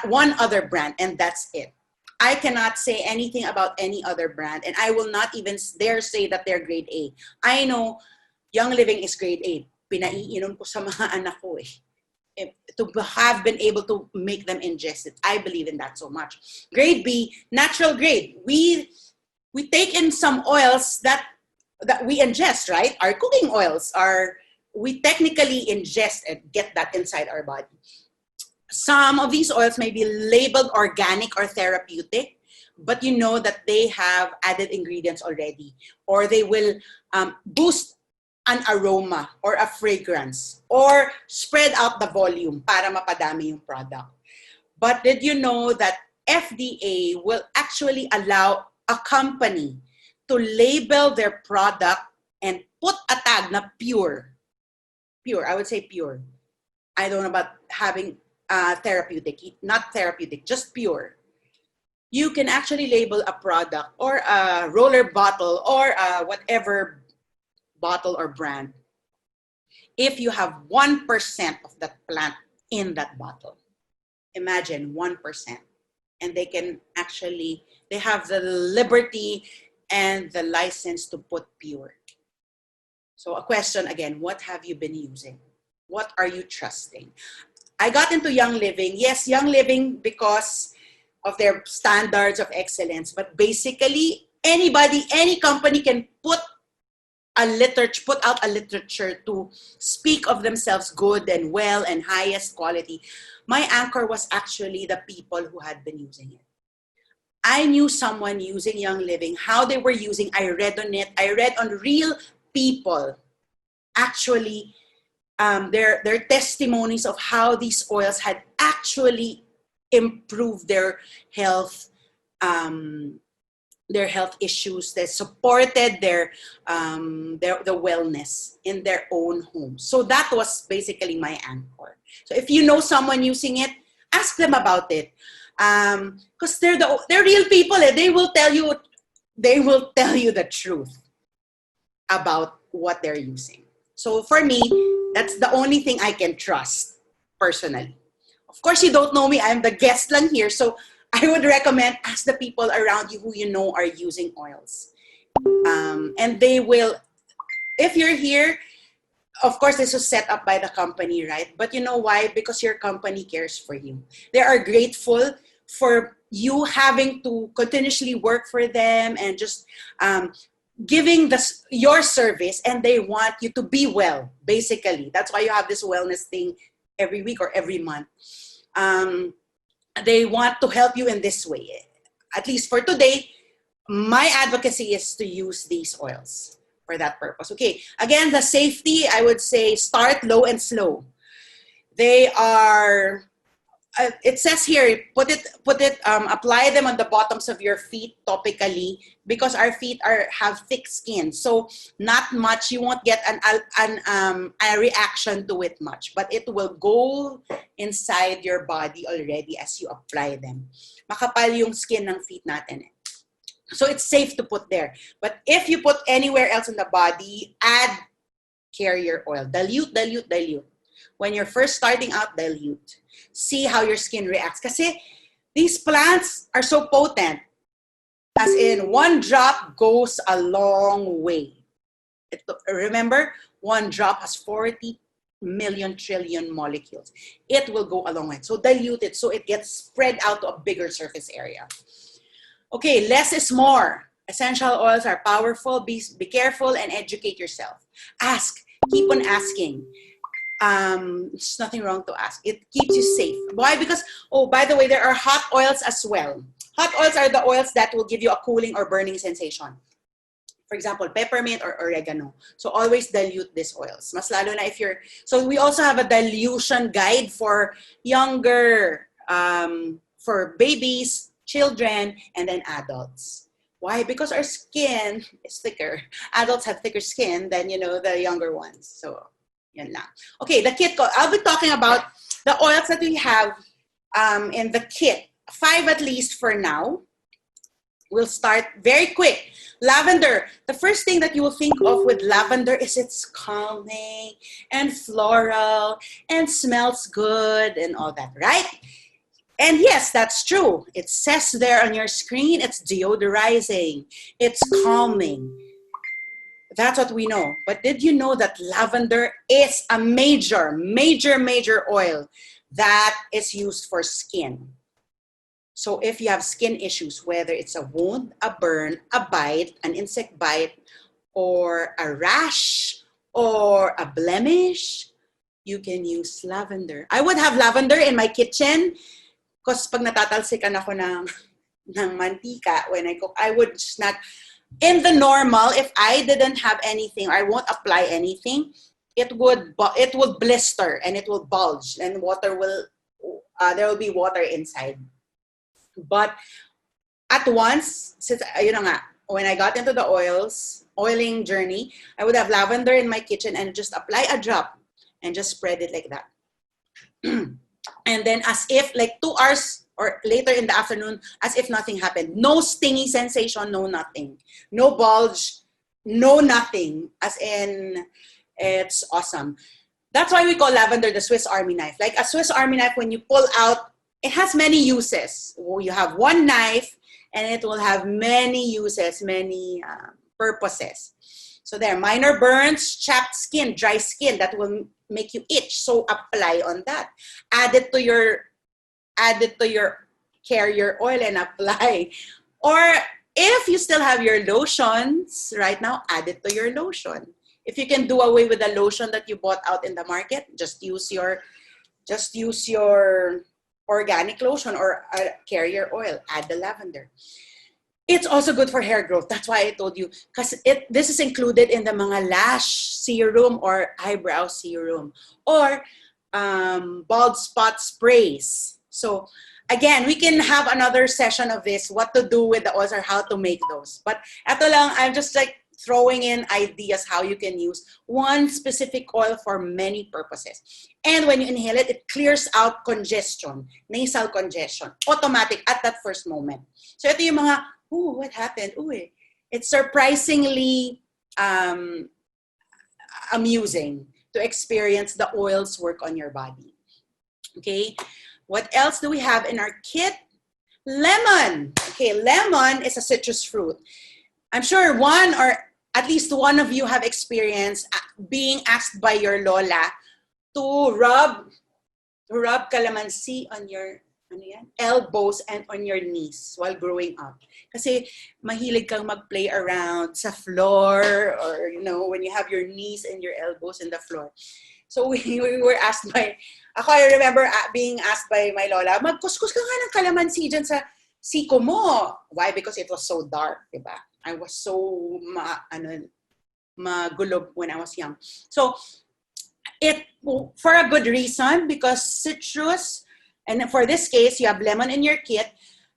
one other brand, and that's it. I cannot say anything about any other brand, and I will not even dare say that they're grade A. I know Young Living is grade A. Pinaiinom ko sa mga anak ko eh. To have been able to make them ingest it. I believe in that so much. Grade B, natural grade. We take in some oils that we ingest, right? Our cooking oils we technically ingest and get that inside our body. Some of these oils may be labeled organic or therapeutic, but you know that they have added ingredients already, or they will boost an aroma or a fragrance, or spread out the volume para mapadami yung product. But did you know that FDA will actually allow a company to label their product and put a tag na pure? Pure, I would say pure. I don't know about having therapeutic, not therapeutic, just pure. You can actually label a product or a roller bottle or whatever bottle or brand if you have 1% of that plant in that bottle. Imagine 1%. And they have the liberty and the license to put pure. So a question again, what have you been using? What are you trusting? I got into Young Living. Yes, Young Living because of their standards of excellence. But basically, anybody, any company can put out a literature to speak of themselves good and well and highest quality. My anchor was actually the people who had been using it. I knew someone using Young Living, how they were using. I read on it. I read on real people actually their testimonies of how these oils had actually improved their health issues, that supported the wellness in their own home. So that was basically my anchor. So if you know someone using it, ask them about it, because they're real people. They will tell you the truth about what they're using. So for me, that's the only thing I can trust personally. Of course, you don't know me. I'm the guest lang here. So I would recommend ask the people around you who you know are using oils. And they will, if you're here, of course, this was set up by the company, right? But you know why? Because your company cares for you. They are grateful for you having to continuously work for them and just giving your service, and they want you to be well, basically. That's why you have this wellness thing every week or every month. They want to help you in this way. At least for today, my advocacy is to use these oils for that purpose. Okay, again, the safety, I would say start low and slow. They are, it says here, apply them on the bottoms of your feet topically, because our feet have thick skin. So not much, you won't get a reaction to it much, but it will go inside your body already as you apply them. Makapal yung skin ng feet natin eh. So it's safe to put there. But if you put anywhere else in the body, add carrier oil. Dilute. When you're first starting out, dilute. See how your skin reacts. Kasi these plants are so potent. As in, one drop goes a long way. Remember, one drop has 40 million trillion molecules. It will go a long way. So dilute it so it gets spread out to a bigger surface area. Okay, less is more. Essential oils are powerful. Be careful and educate yourself. Ask. Keep on asking. There's nothing wrong to ask. It keeps you safe. Why? Because, oh, by the way, there are hot oils as well. Hot oils are the oils that will give you a cooling or burning sensation. For example, peppermint or oregano. So always dilute these oils. Mas lalo na if you're... So we also have a dilution guide for younger, for babies, children, and then adults. Why? Because our skin is thicker. Adults have thicker skin than, the younger ones. So Yan lang. Okay, the kit ko. I'll be talking about the oils that we have in the kit. 5 at least for now. We'll start very quick. Lavender. The first thing that you will think of with lavender is it's calming and floral and smells good and all that, right? And yes, that's true. It says there on your screen, it's deodorizing, it's calming. That's what we know. But did you know that lavender is a major oil that is used for skin? So if you have skin issues, whether it's a wound, a burn, a bite, an insect bite, or a rash, or a blemish, you can use lavender. I would have lavender in my kitchen because pag natatalsikan ako ng mantika when I cook, I would just not, in the normal, if I didn't have anything, or I won't apply anything, it would blister and it will bulge and water will, there will be water inside. But at once, since, when I got into the oiling journey, I would have lavender in my kitchen and just apply a drop and just spread it like that. And then as if like 2 hours or later in the afternoon, as if nothing happened. No stingy sensation, no nothing. No bulge, no nothing. As in, it's awesome. That's why we call lavender the Swiss Army knife. Like a Swiss Army knife, when you pull out, it has many uses. You have one knife and it will have many uses, many purposes. So there are minor burns, chapped skin, dry skin that will make you itch. So apply on that. Add it to your carrier oil and apply. Or if you still have your lotions right now, add it to your lotion. If you can do away with the lotion that you bought out in the market, just use your organic lotion or a carrier oil. Add the lavender. It's also good for hair growth. That's why I told you, because this is included in the mga lash serum or eyebrow serum or bald spot sprays. So again, we can have another session of this, what to do with the oils or how to make those. But eto lang, I'm just like throwing in ideas how you can use one specific oil for many purposes. And when you inhale it, it clears out congestion, nasal congestion, automatic at that first moment. So ito yung mga, ooh, what happened? Ooh, it's surprisingly amusing to experience the oils work on your body. Okay, what else do we have in our kit? Lemon. Okay, lemon is a citrus fruit. I'm sure one or at least one of you have experienced being asked by your lola to rub calamansi on your elbows and on your knees while growing up. Kasi mahilig kang mag-play around sa floor or, when you have your knees and your elbows in the floor. So we were asked I remember being asked by my lola, magkuskus ka nga ng calamansi dyan sa siko mo. Why? Because it was so dark, diba? I was so magulob when I was young. So for a good reason, because citrus, and for this case, you have lemon in your kit.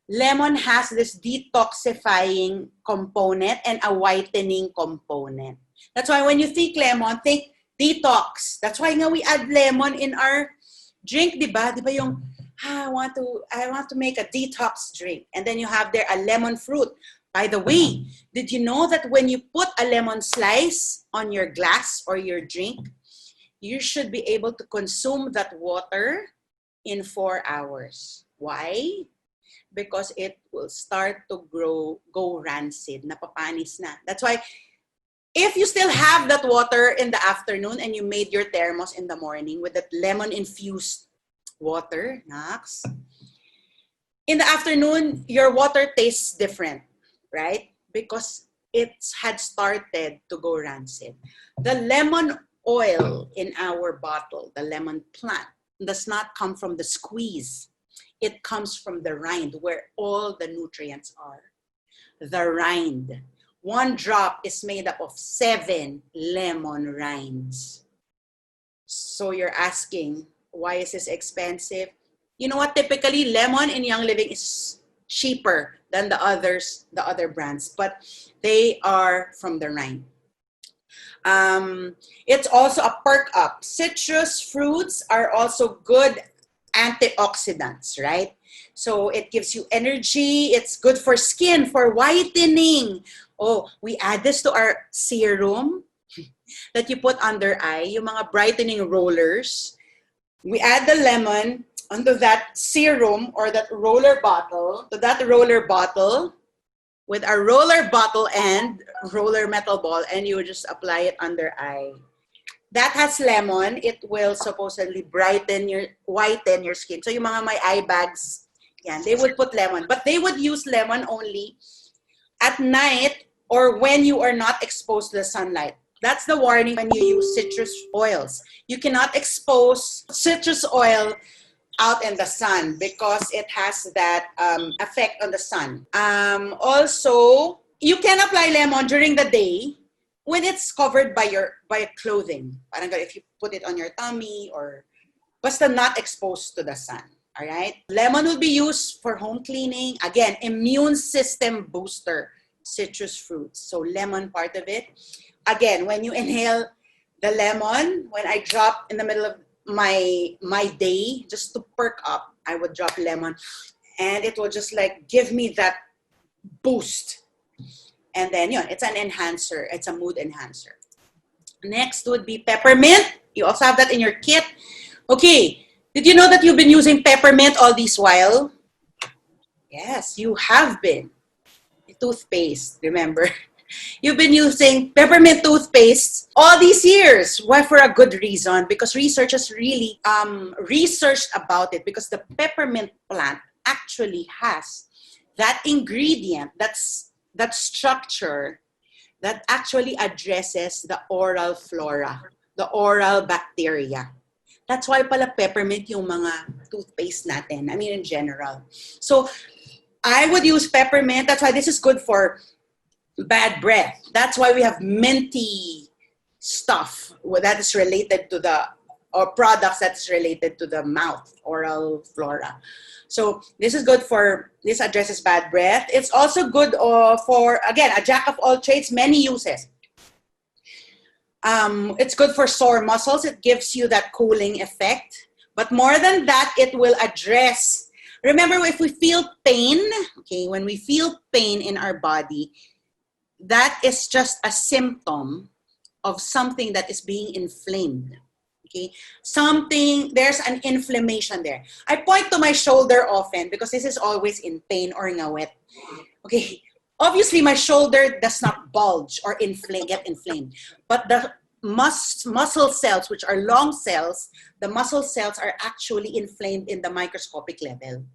Lemon has this detoxifying component and a whitening component. That's why when you think lemon, think detox. That's why nga we add lemon in our drink, diba? Diba yung, I want to make a detox drink. And then you have there a lemon fruit. By the way, did you know that when you put a lemon slice on your glass or your drink, you should be able to consume that water in 4 hours. Why? Because it will start to go rancid, napapanis na. That's why if you still have that water in the afternoon and you made your thermos in the morning with that lemon-infused water, Nax, in the afternoon, your water tastes different, right? Because it had started to go rancid. The lemon oil in our bottle, the lemon plant, does not come from the squeeze. It comes from the rind where all the nutrients are. The rind. 1 drop is made up of 7 lemon rinds. So you're asking, why is this expensive? You know what? Typically, lemon in Young Living is cheaper than the other brands, but they are from the rind. It's also a perk up. Citrus fruits are also good antioxidants, right? So it gives you energy. It's good for skin, for whitening. Oh, we add this to our serum that you put under eye, yung mga brightening rollers. We add the lemon onto that serum or that roller bottle, to that roller bottle with a roller bottle and roller metal ball, and you just apply it under eye. That has lemon. It will supposedly whiten your skin. So yung mga may eye bags, yan, they would put lemon. But they would use lemon only at night or when you are not exposed to the sunlight. That's the warning when you use citrus oils. You cannot expose citrus oil out in the sun because it has that effect on the sun. Also, you can apply lemon during the day when it's covered by your clothing. Parang if you put it on your tummy or basta not exposed to the sun. All right. Lemon will be used for home cleaning. Again, immune system booster, citrus fruits. So lemon part of it. Again, when you inhale the lemon, when I drop in the middle of my day, just to perk up, I would drop lemon and it will just like give me that boost. And then, it's an enhancer. It's a mood enhancer. Next would be peppermint. You also have that in your kit. Okay. Did you know that you've been using peppermint all this while? Yes, you have been. Toothpaste, remember? You've been using peppermint toothpaste all these years. Why? For a good reason. Because researchers really researched about it. Because the peppermint plant actually has that ingredient, that structure that actually addresses the oral flora, the oral bacteria. That's why pala peppermint yung mga toothpaste natin. I mean, in general. So, I would use peppermint. That's why this is good for bad breath. That's why we have minty stuff that is related to or products that's related to the mouth, oral flora. So this is good this addresses bad breath. It's also good for, again, a jack of all trades, many uses. It's good for sore muscles. It gives you that cooling effect. But more than that, it will address, remember, if we feel pain, okay, when we feel pain in our body, that is just a symptom of something that is being inflamed. Okay, there's an inflammation there. I point to my shoulder often because this is always in pain or ngawet. Okay, obviously my shoulder does not bulge or get inflamed, but the muscle cells, which are long cells, the muscle cells are actually inflamed in the microscopic level,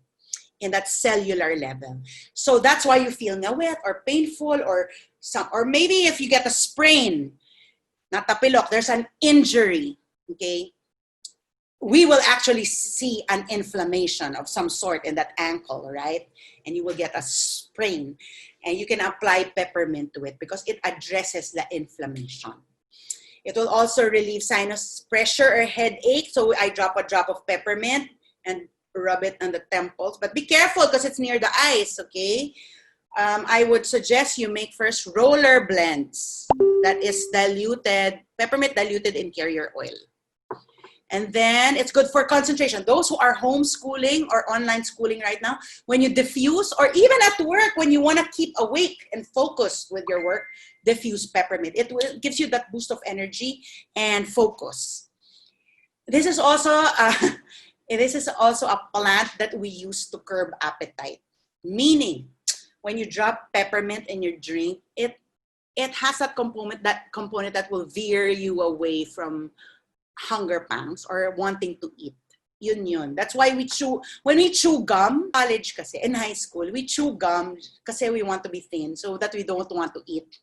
in that cellular level. So that's why you feel ngawet or painful or maybe if you get a sprain, natapilok, there's an injury. Okay, we will actually see an inflammation of some sort in that ankle, right? And you will get a sprain. And you can apply peppermint to it because it addresses the inflammation. It will also relieve sinus pressure or headache. So I drop a drop of peppermint and rub it on the temples. But be careful because it's near the eyes, okay? I would suggest you make first roller blends. That is peppermint diluted in carrier oil. And then it's good for concentration. Those who are homeschooling or online schooling right now, when you diffuse, or even at work, when you want to keep awake and focused with your work, diffuse peppermint. Gives you that boost of energy and focus. This is also a plant that we use to curb appetite. Meaning, when you drop peppermint in your drink, it has a component that will veer you away from hunger pangs or wanting to eat. Yun. That's why when we chew gum, college kasi, in high school, we chew gum kasi we want to be thin so that we don't want to eat.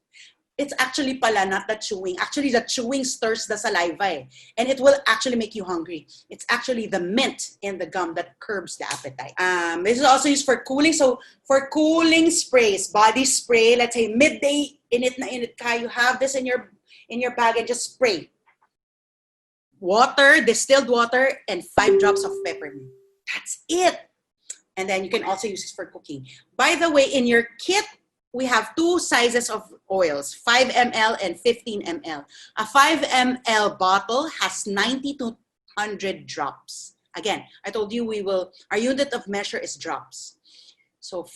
It's actually pala not the chewing. Actually, the chewing stirs the saliva and it will actually make you hungry. It's actually the mint in the gum that curbs the appetite. This is also used for cooling. So for cooling sprays, body spray, let's say midday, init ka, you have this in your bag and just spray. Water, distilled water, and 5 drops of peppermint. That's it. And then you can also use this for cooking. By the way, in your kit, we have two sizes of oils, 5 ml and 15 ml. A 5 ml bottle has 90 to 100 drops. Again, I told you our unit of measure is drops. So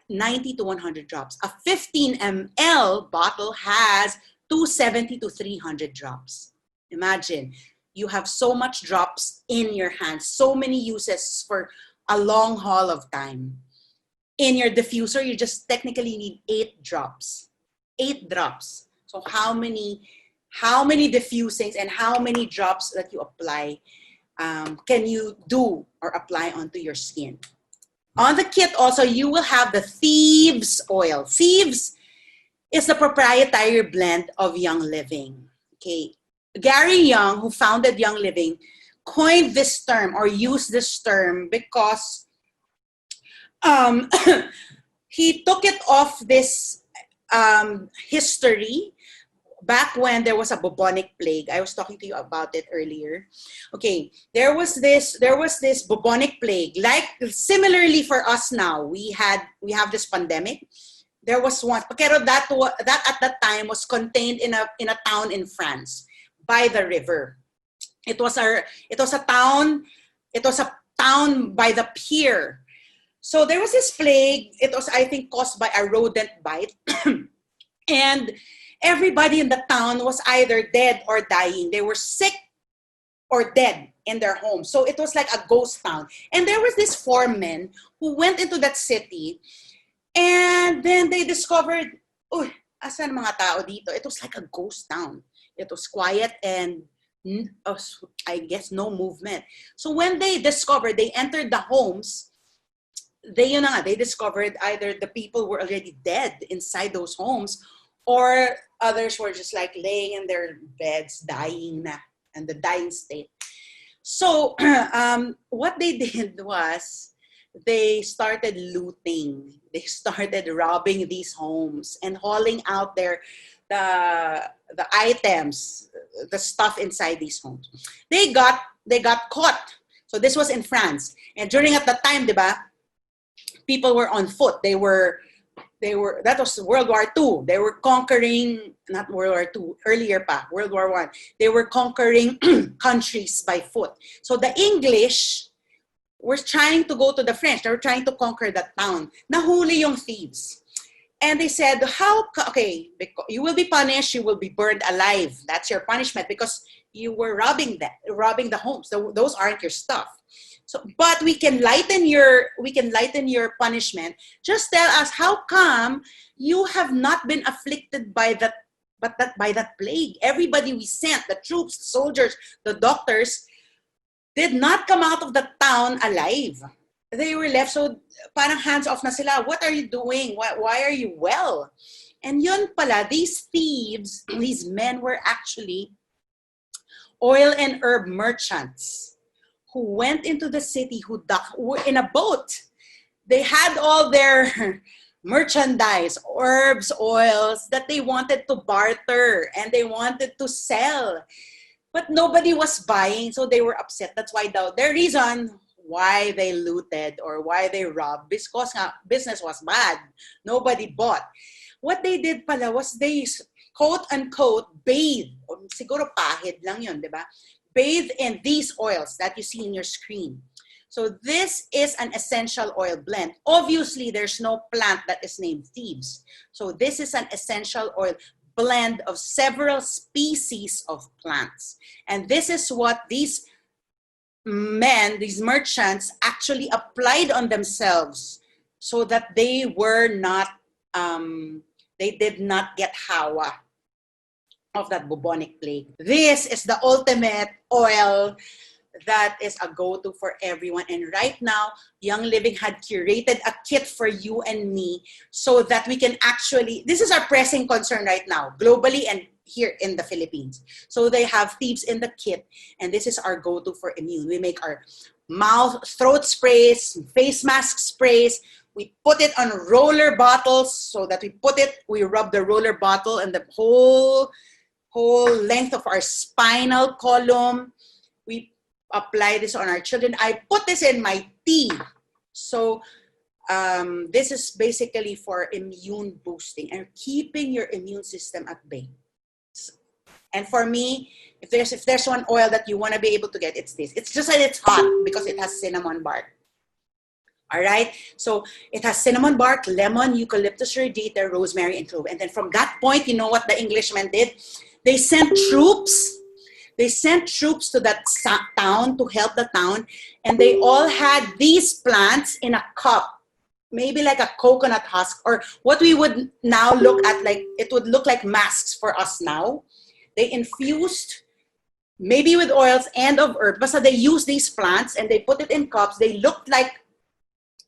90 to 100 drops. A 15 ml bottle has 270 to 300 drops. Imagine, you have so much drops in your hands, so many uses for a long haul of time. In your diffuser, you just technically need 8 drops. 8 drops. So how many diffusings and how many drops that you apply can you do or apply onto your skin? On the kit also, you will have the Thieves oil. Thieves is the proprietary blend of Young Living. Okay, Gary Young, who founded Young Living, coined this term or used this term because he took it off this history back when there was a bubonic plague. I was talking to you about it earlier. Okay, there was this bubonic plague. Like similarly for us now, we have this pandemic. There was one, pero that at that time was contained in a town in France by the river. It was a town by the pier. So there was this plague. It was, I think, caused by a rodent bite. And everybody in the town was either dead or dying. They were sick or dead in their homes. So it was like a ghost town. And there was this foreman who went into that city, and then they discovered, oh, asan mga tao dito? It was like a ghost town. It was quiet and I guess no movement. So when they entered the homes, they discovered either the people were already dead inside those homes, or others were just like laying in their beds, dying na, and the dying state. So what they did was they started looting. They started robbing these homes and hauling out the items, the stuff inside these homes. They got caught. So this was in France, and during at the time, diba, people were on foot. They were that was World War II. They were conquering, not World War II, earlier pa, World War I. They were conquering countries by foot. So the English were trying to go to the French. They were trying to conquer that town. Nahuli yung thieves. And they said, you will be punished, you will be burned alive. That's your punishment because you were robbing the homes. Those aren't your stuff. So, but we can lighten your punishment. Just tell us, how come you have not been afflicted by that plague? Everybody we sent, the troops, the soldiers, the doctors, did not come out of the town alive. They were left, so parang hands off na sila. What are you doing? Why are you well? And yun pala, these thieves, these men were actually oil and herb merchants who went into the city, who were in a boat. They had all their merchandise, herbs, oils that they wanted to barter and they wanted to sell. But nobody was buying, so they were upset. That's why their reason why they looted or why they robbed, because business was bad. Nobody bought. What they did pala was they, quote unquote, bathed. Siguro pahid lang yun, di ba? Bathe in these oils that you see in your screen. So this is an essential oil blend. Obviously, there's no plant that is named Thieves. So this is an essential oil blend of several species of plants. And this is what these men, these merchants, actually applied on themselves so that they were not, they did not get hawa of that bubonic plague. This is the ultimate oil that is a go-to for everyone. And right now, Young Living had curated a kit for you and me so that we can actually, this is our pressing concern right now, globally and here in the Philippines. So they have Thieves in the kit, and this is our go-to for immune. We make our throat sprays, face mask sprays. We put it on roller bottles so that we rub the roller bottle and the whole length of our spinal column. We apply this on our children. I put this in my tea. So This is basically for immune boosting and keeping your immune system at bay. And for me, if there's one oil that you want to be able to get, it's this. It's just that it's hot because it has cinnamon bark. All right. So it has cinnamon bark, lemon, eucalyptus radiata, rosemary, and clove. And then from that point, you know what the Englishmen did? They sent troops. They sent troops to that town to help the town. And they all had these plants in a cup, maybe like a coconut husk, or what we would now look at, like it would look like masks for us now. They infused maybe with oils and of herb. But so they used these plants and they put it in cups. They looked like,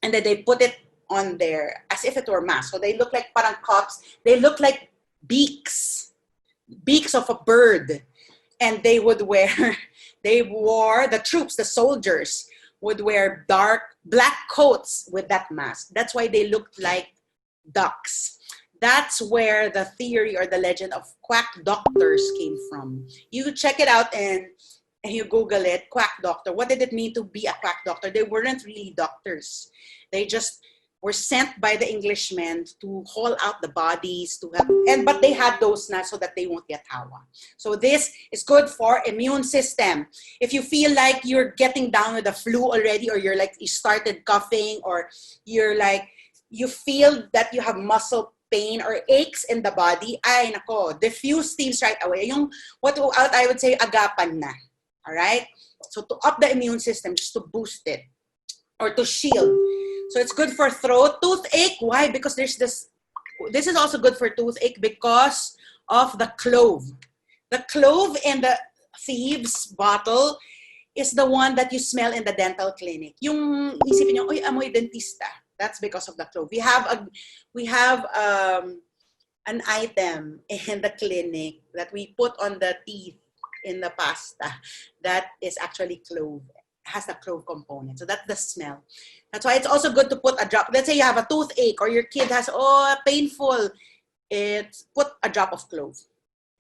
and then they put it on there as if it were mask. So they look like parang cups. They look like beaks of a bird. And they would wear, the troops, the soldiers would wear dark black coats with that mask. That's why they looked like ducks. That's where the theory or the legend of quack doctors came from. You check it out and you Google it, quack doctor. What did it mean to be a quack doctor? They weren't really doctors. They just were sent by the Englishmen to haul out the bodies to help, but they had those na so that they won't get hawa. So this is good for immune system. If you feel like you're getting down with the flu already, or you started coughing, or you feel that you have muscle pain or aches in the body, ay nako, diffuse thieves right away. Yung what I would say agapan na. All right? So to up the immune system, just to boost it or to shield. So it's good for throat, toothache. Why? Because there's this is also good for toothache because of the clove. The clove in the thieves bottle is the one that you smell in the dental clinic. Yung isipin nyo, oy, amoy dentista. That's because of the clove. We have an item in the clinic that we put on the teeth in the pasta that is actually clove. Has a clove component. So that's the smell. That's why it's also good to put a drop. Let's say you have a toothache or your kid has, painful. It's put a drop of clove.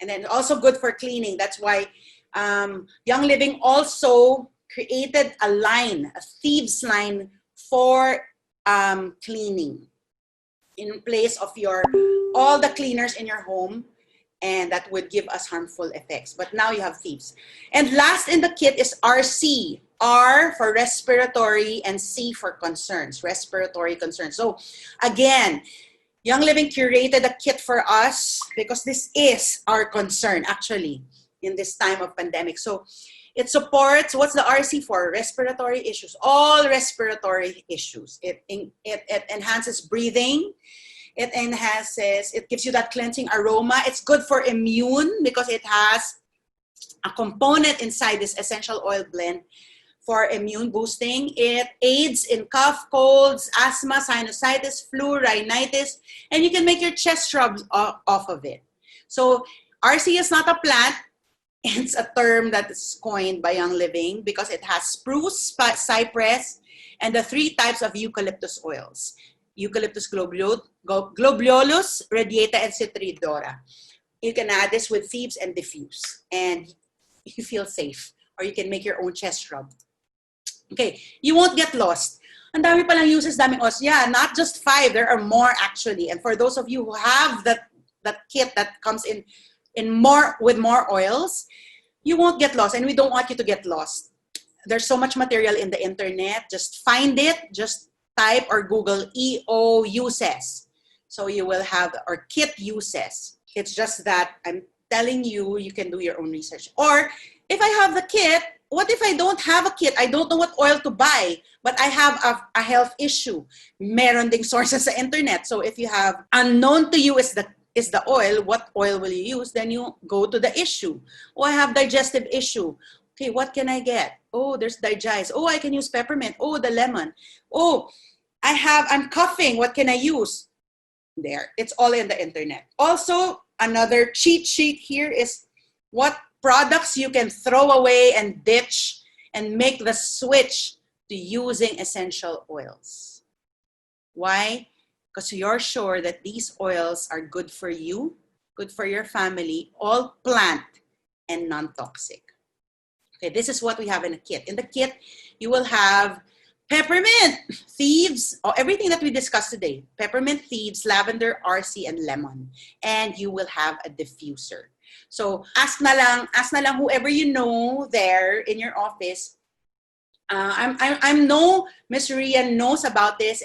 And then also good for cleaning. That's why Young Living also created a thieves line for cleaning in place of all the cleaners in your home, and that would give us harmful effects. But now you have thieves. And last in the kit is RC. R for respiratory and C for concerns, respiratory concerns. So again, Young Living curated a kit for us because this is our concern actually in this time of pandemic. So it supports, what's the RC for? Respiratory issues, all respiratory issues. It enhances breathing. It gives you that cleansing aroma. It's good for immune because it has a component inside this essential oil blend for immune boosting. It aids in cough, colds, asthma, sinusitis, flu, rhinitis, and you can make your chest rubs off of it. So RC is not a plant. It's a term that is coined by Young Living because it has spruce, cypress, and the 3 types of eucalyptus oils. Eucalyptus globulus, radiata, and citridora. You can add this with thieves and diffuse, and you feel safe. Or you can make your own chest rub. Okay, you won't get lost. Ang dami palang uses, daming oils. Yeah, not just 5. There are more actually. And for those of you who have that kit that comes with more oils, you won't get lost. And we don't want you to get lost. There's so much material in the internet. Just find it. Just type or Google EO uses. So you will have, or kit uses. It's just that I'm telling you, you can do your own research. Or if I have the kit, what if I don't have a kit? I don't know what oil to buy, but I have a health issue. Meron ding sources sa internet. So if you have unknown to you is the oil, what oil will you use? Then you go to the issue. Oh, I have digestive issue. Okay, what can I get? Oh, there's Digest. Oh, I can use peppermint. Oh, the lemon. Oh, I'm coughing. What can I use? There. It's all in the internet. Also, another cheat sheet here is what products you can throw away and ditch and make the switch to using essential oils. Why? Because you're sure that these oils are good for you, good for your family, all plant and non-toxic. Okay, this is what we have in the kit. In the kit, you will have Peppermint, thieves, everything that we discussed today. Peppermint, thieves, lavender, RC, and lemon. And you will have a diffuser. So, ask na lang whoever you know there in your office. I'm no Miss Rian knows about this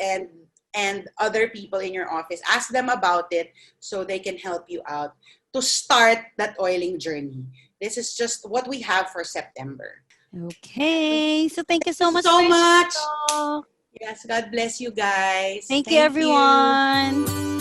and other people in your office. Ask them about it so they can help you out to start that oiling journey. This is just what we have for September. Okay. So thank you Thank so you much so for your much. talk. Yes, God bless you guys. Thank you, Thank you. everyone.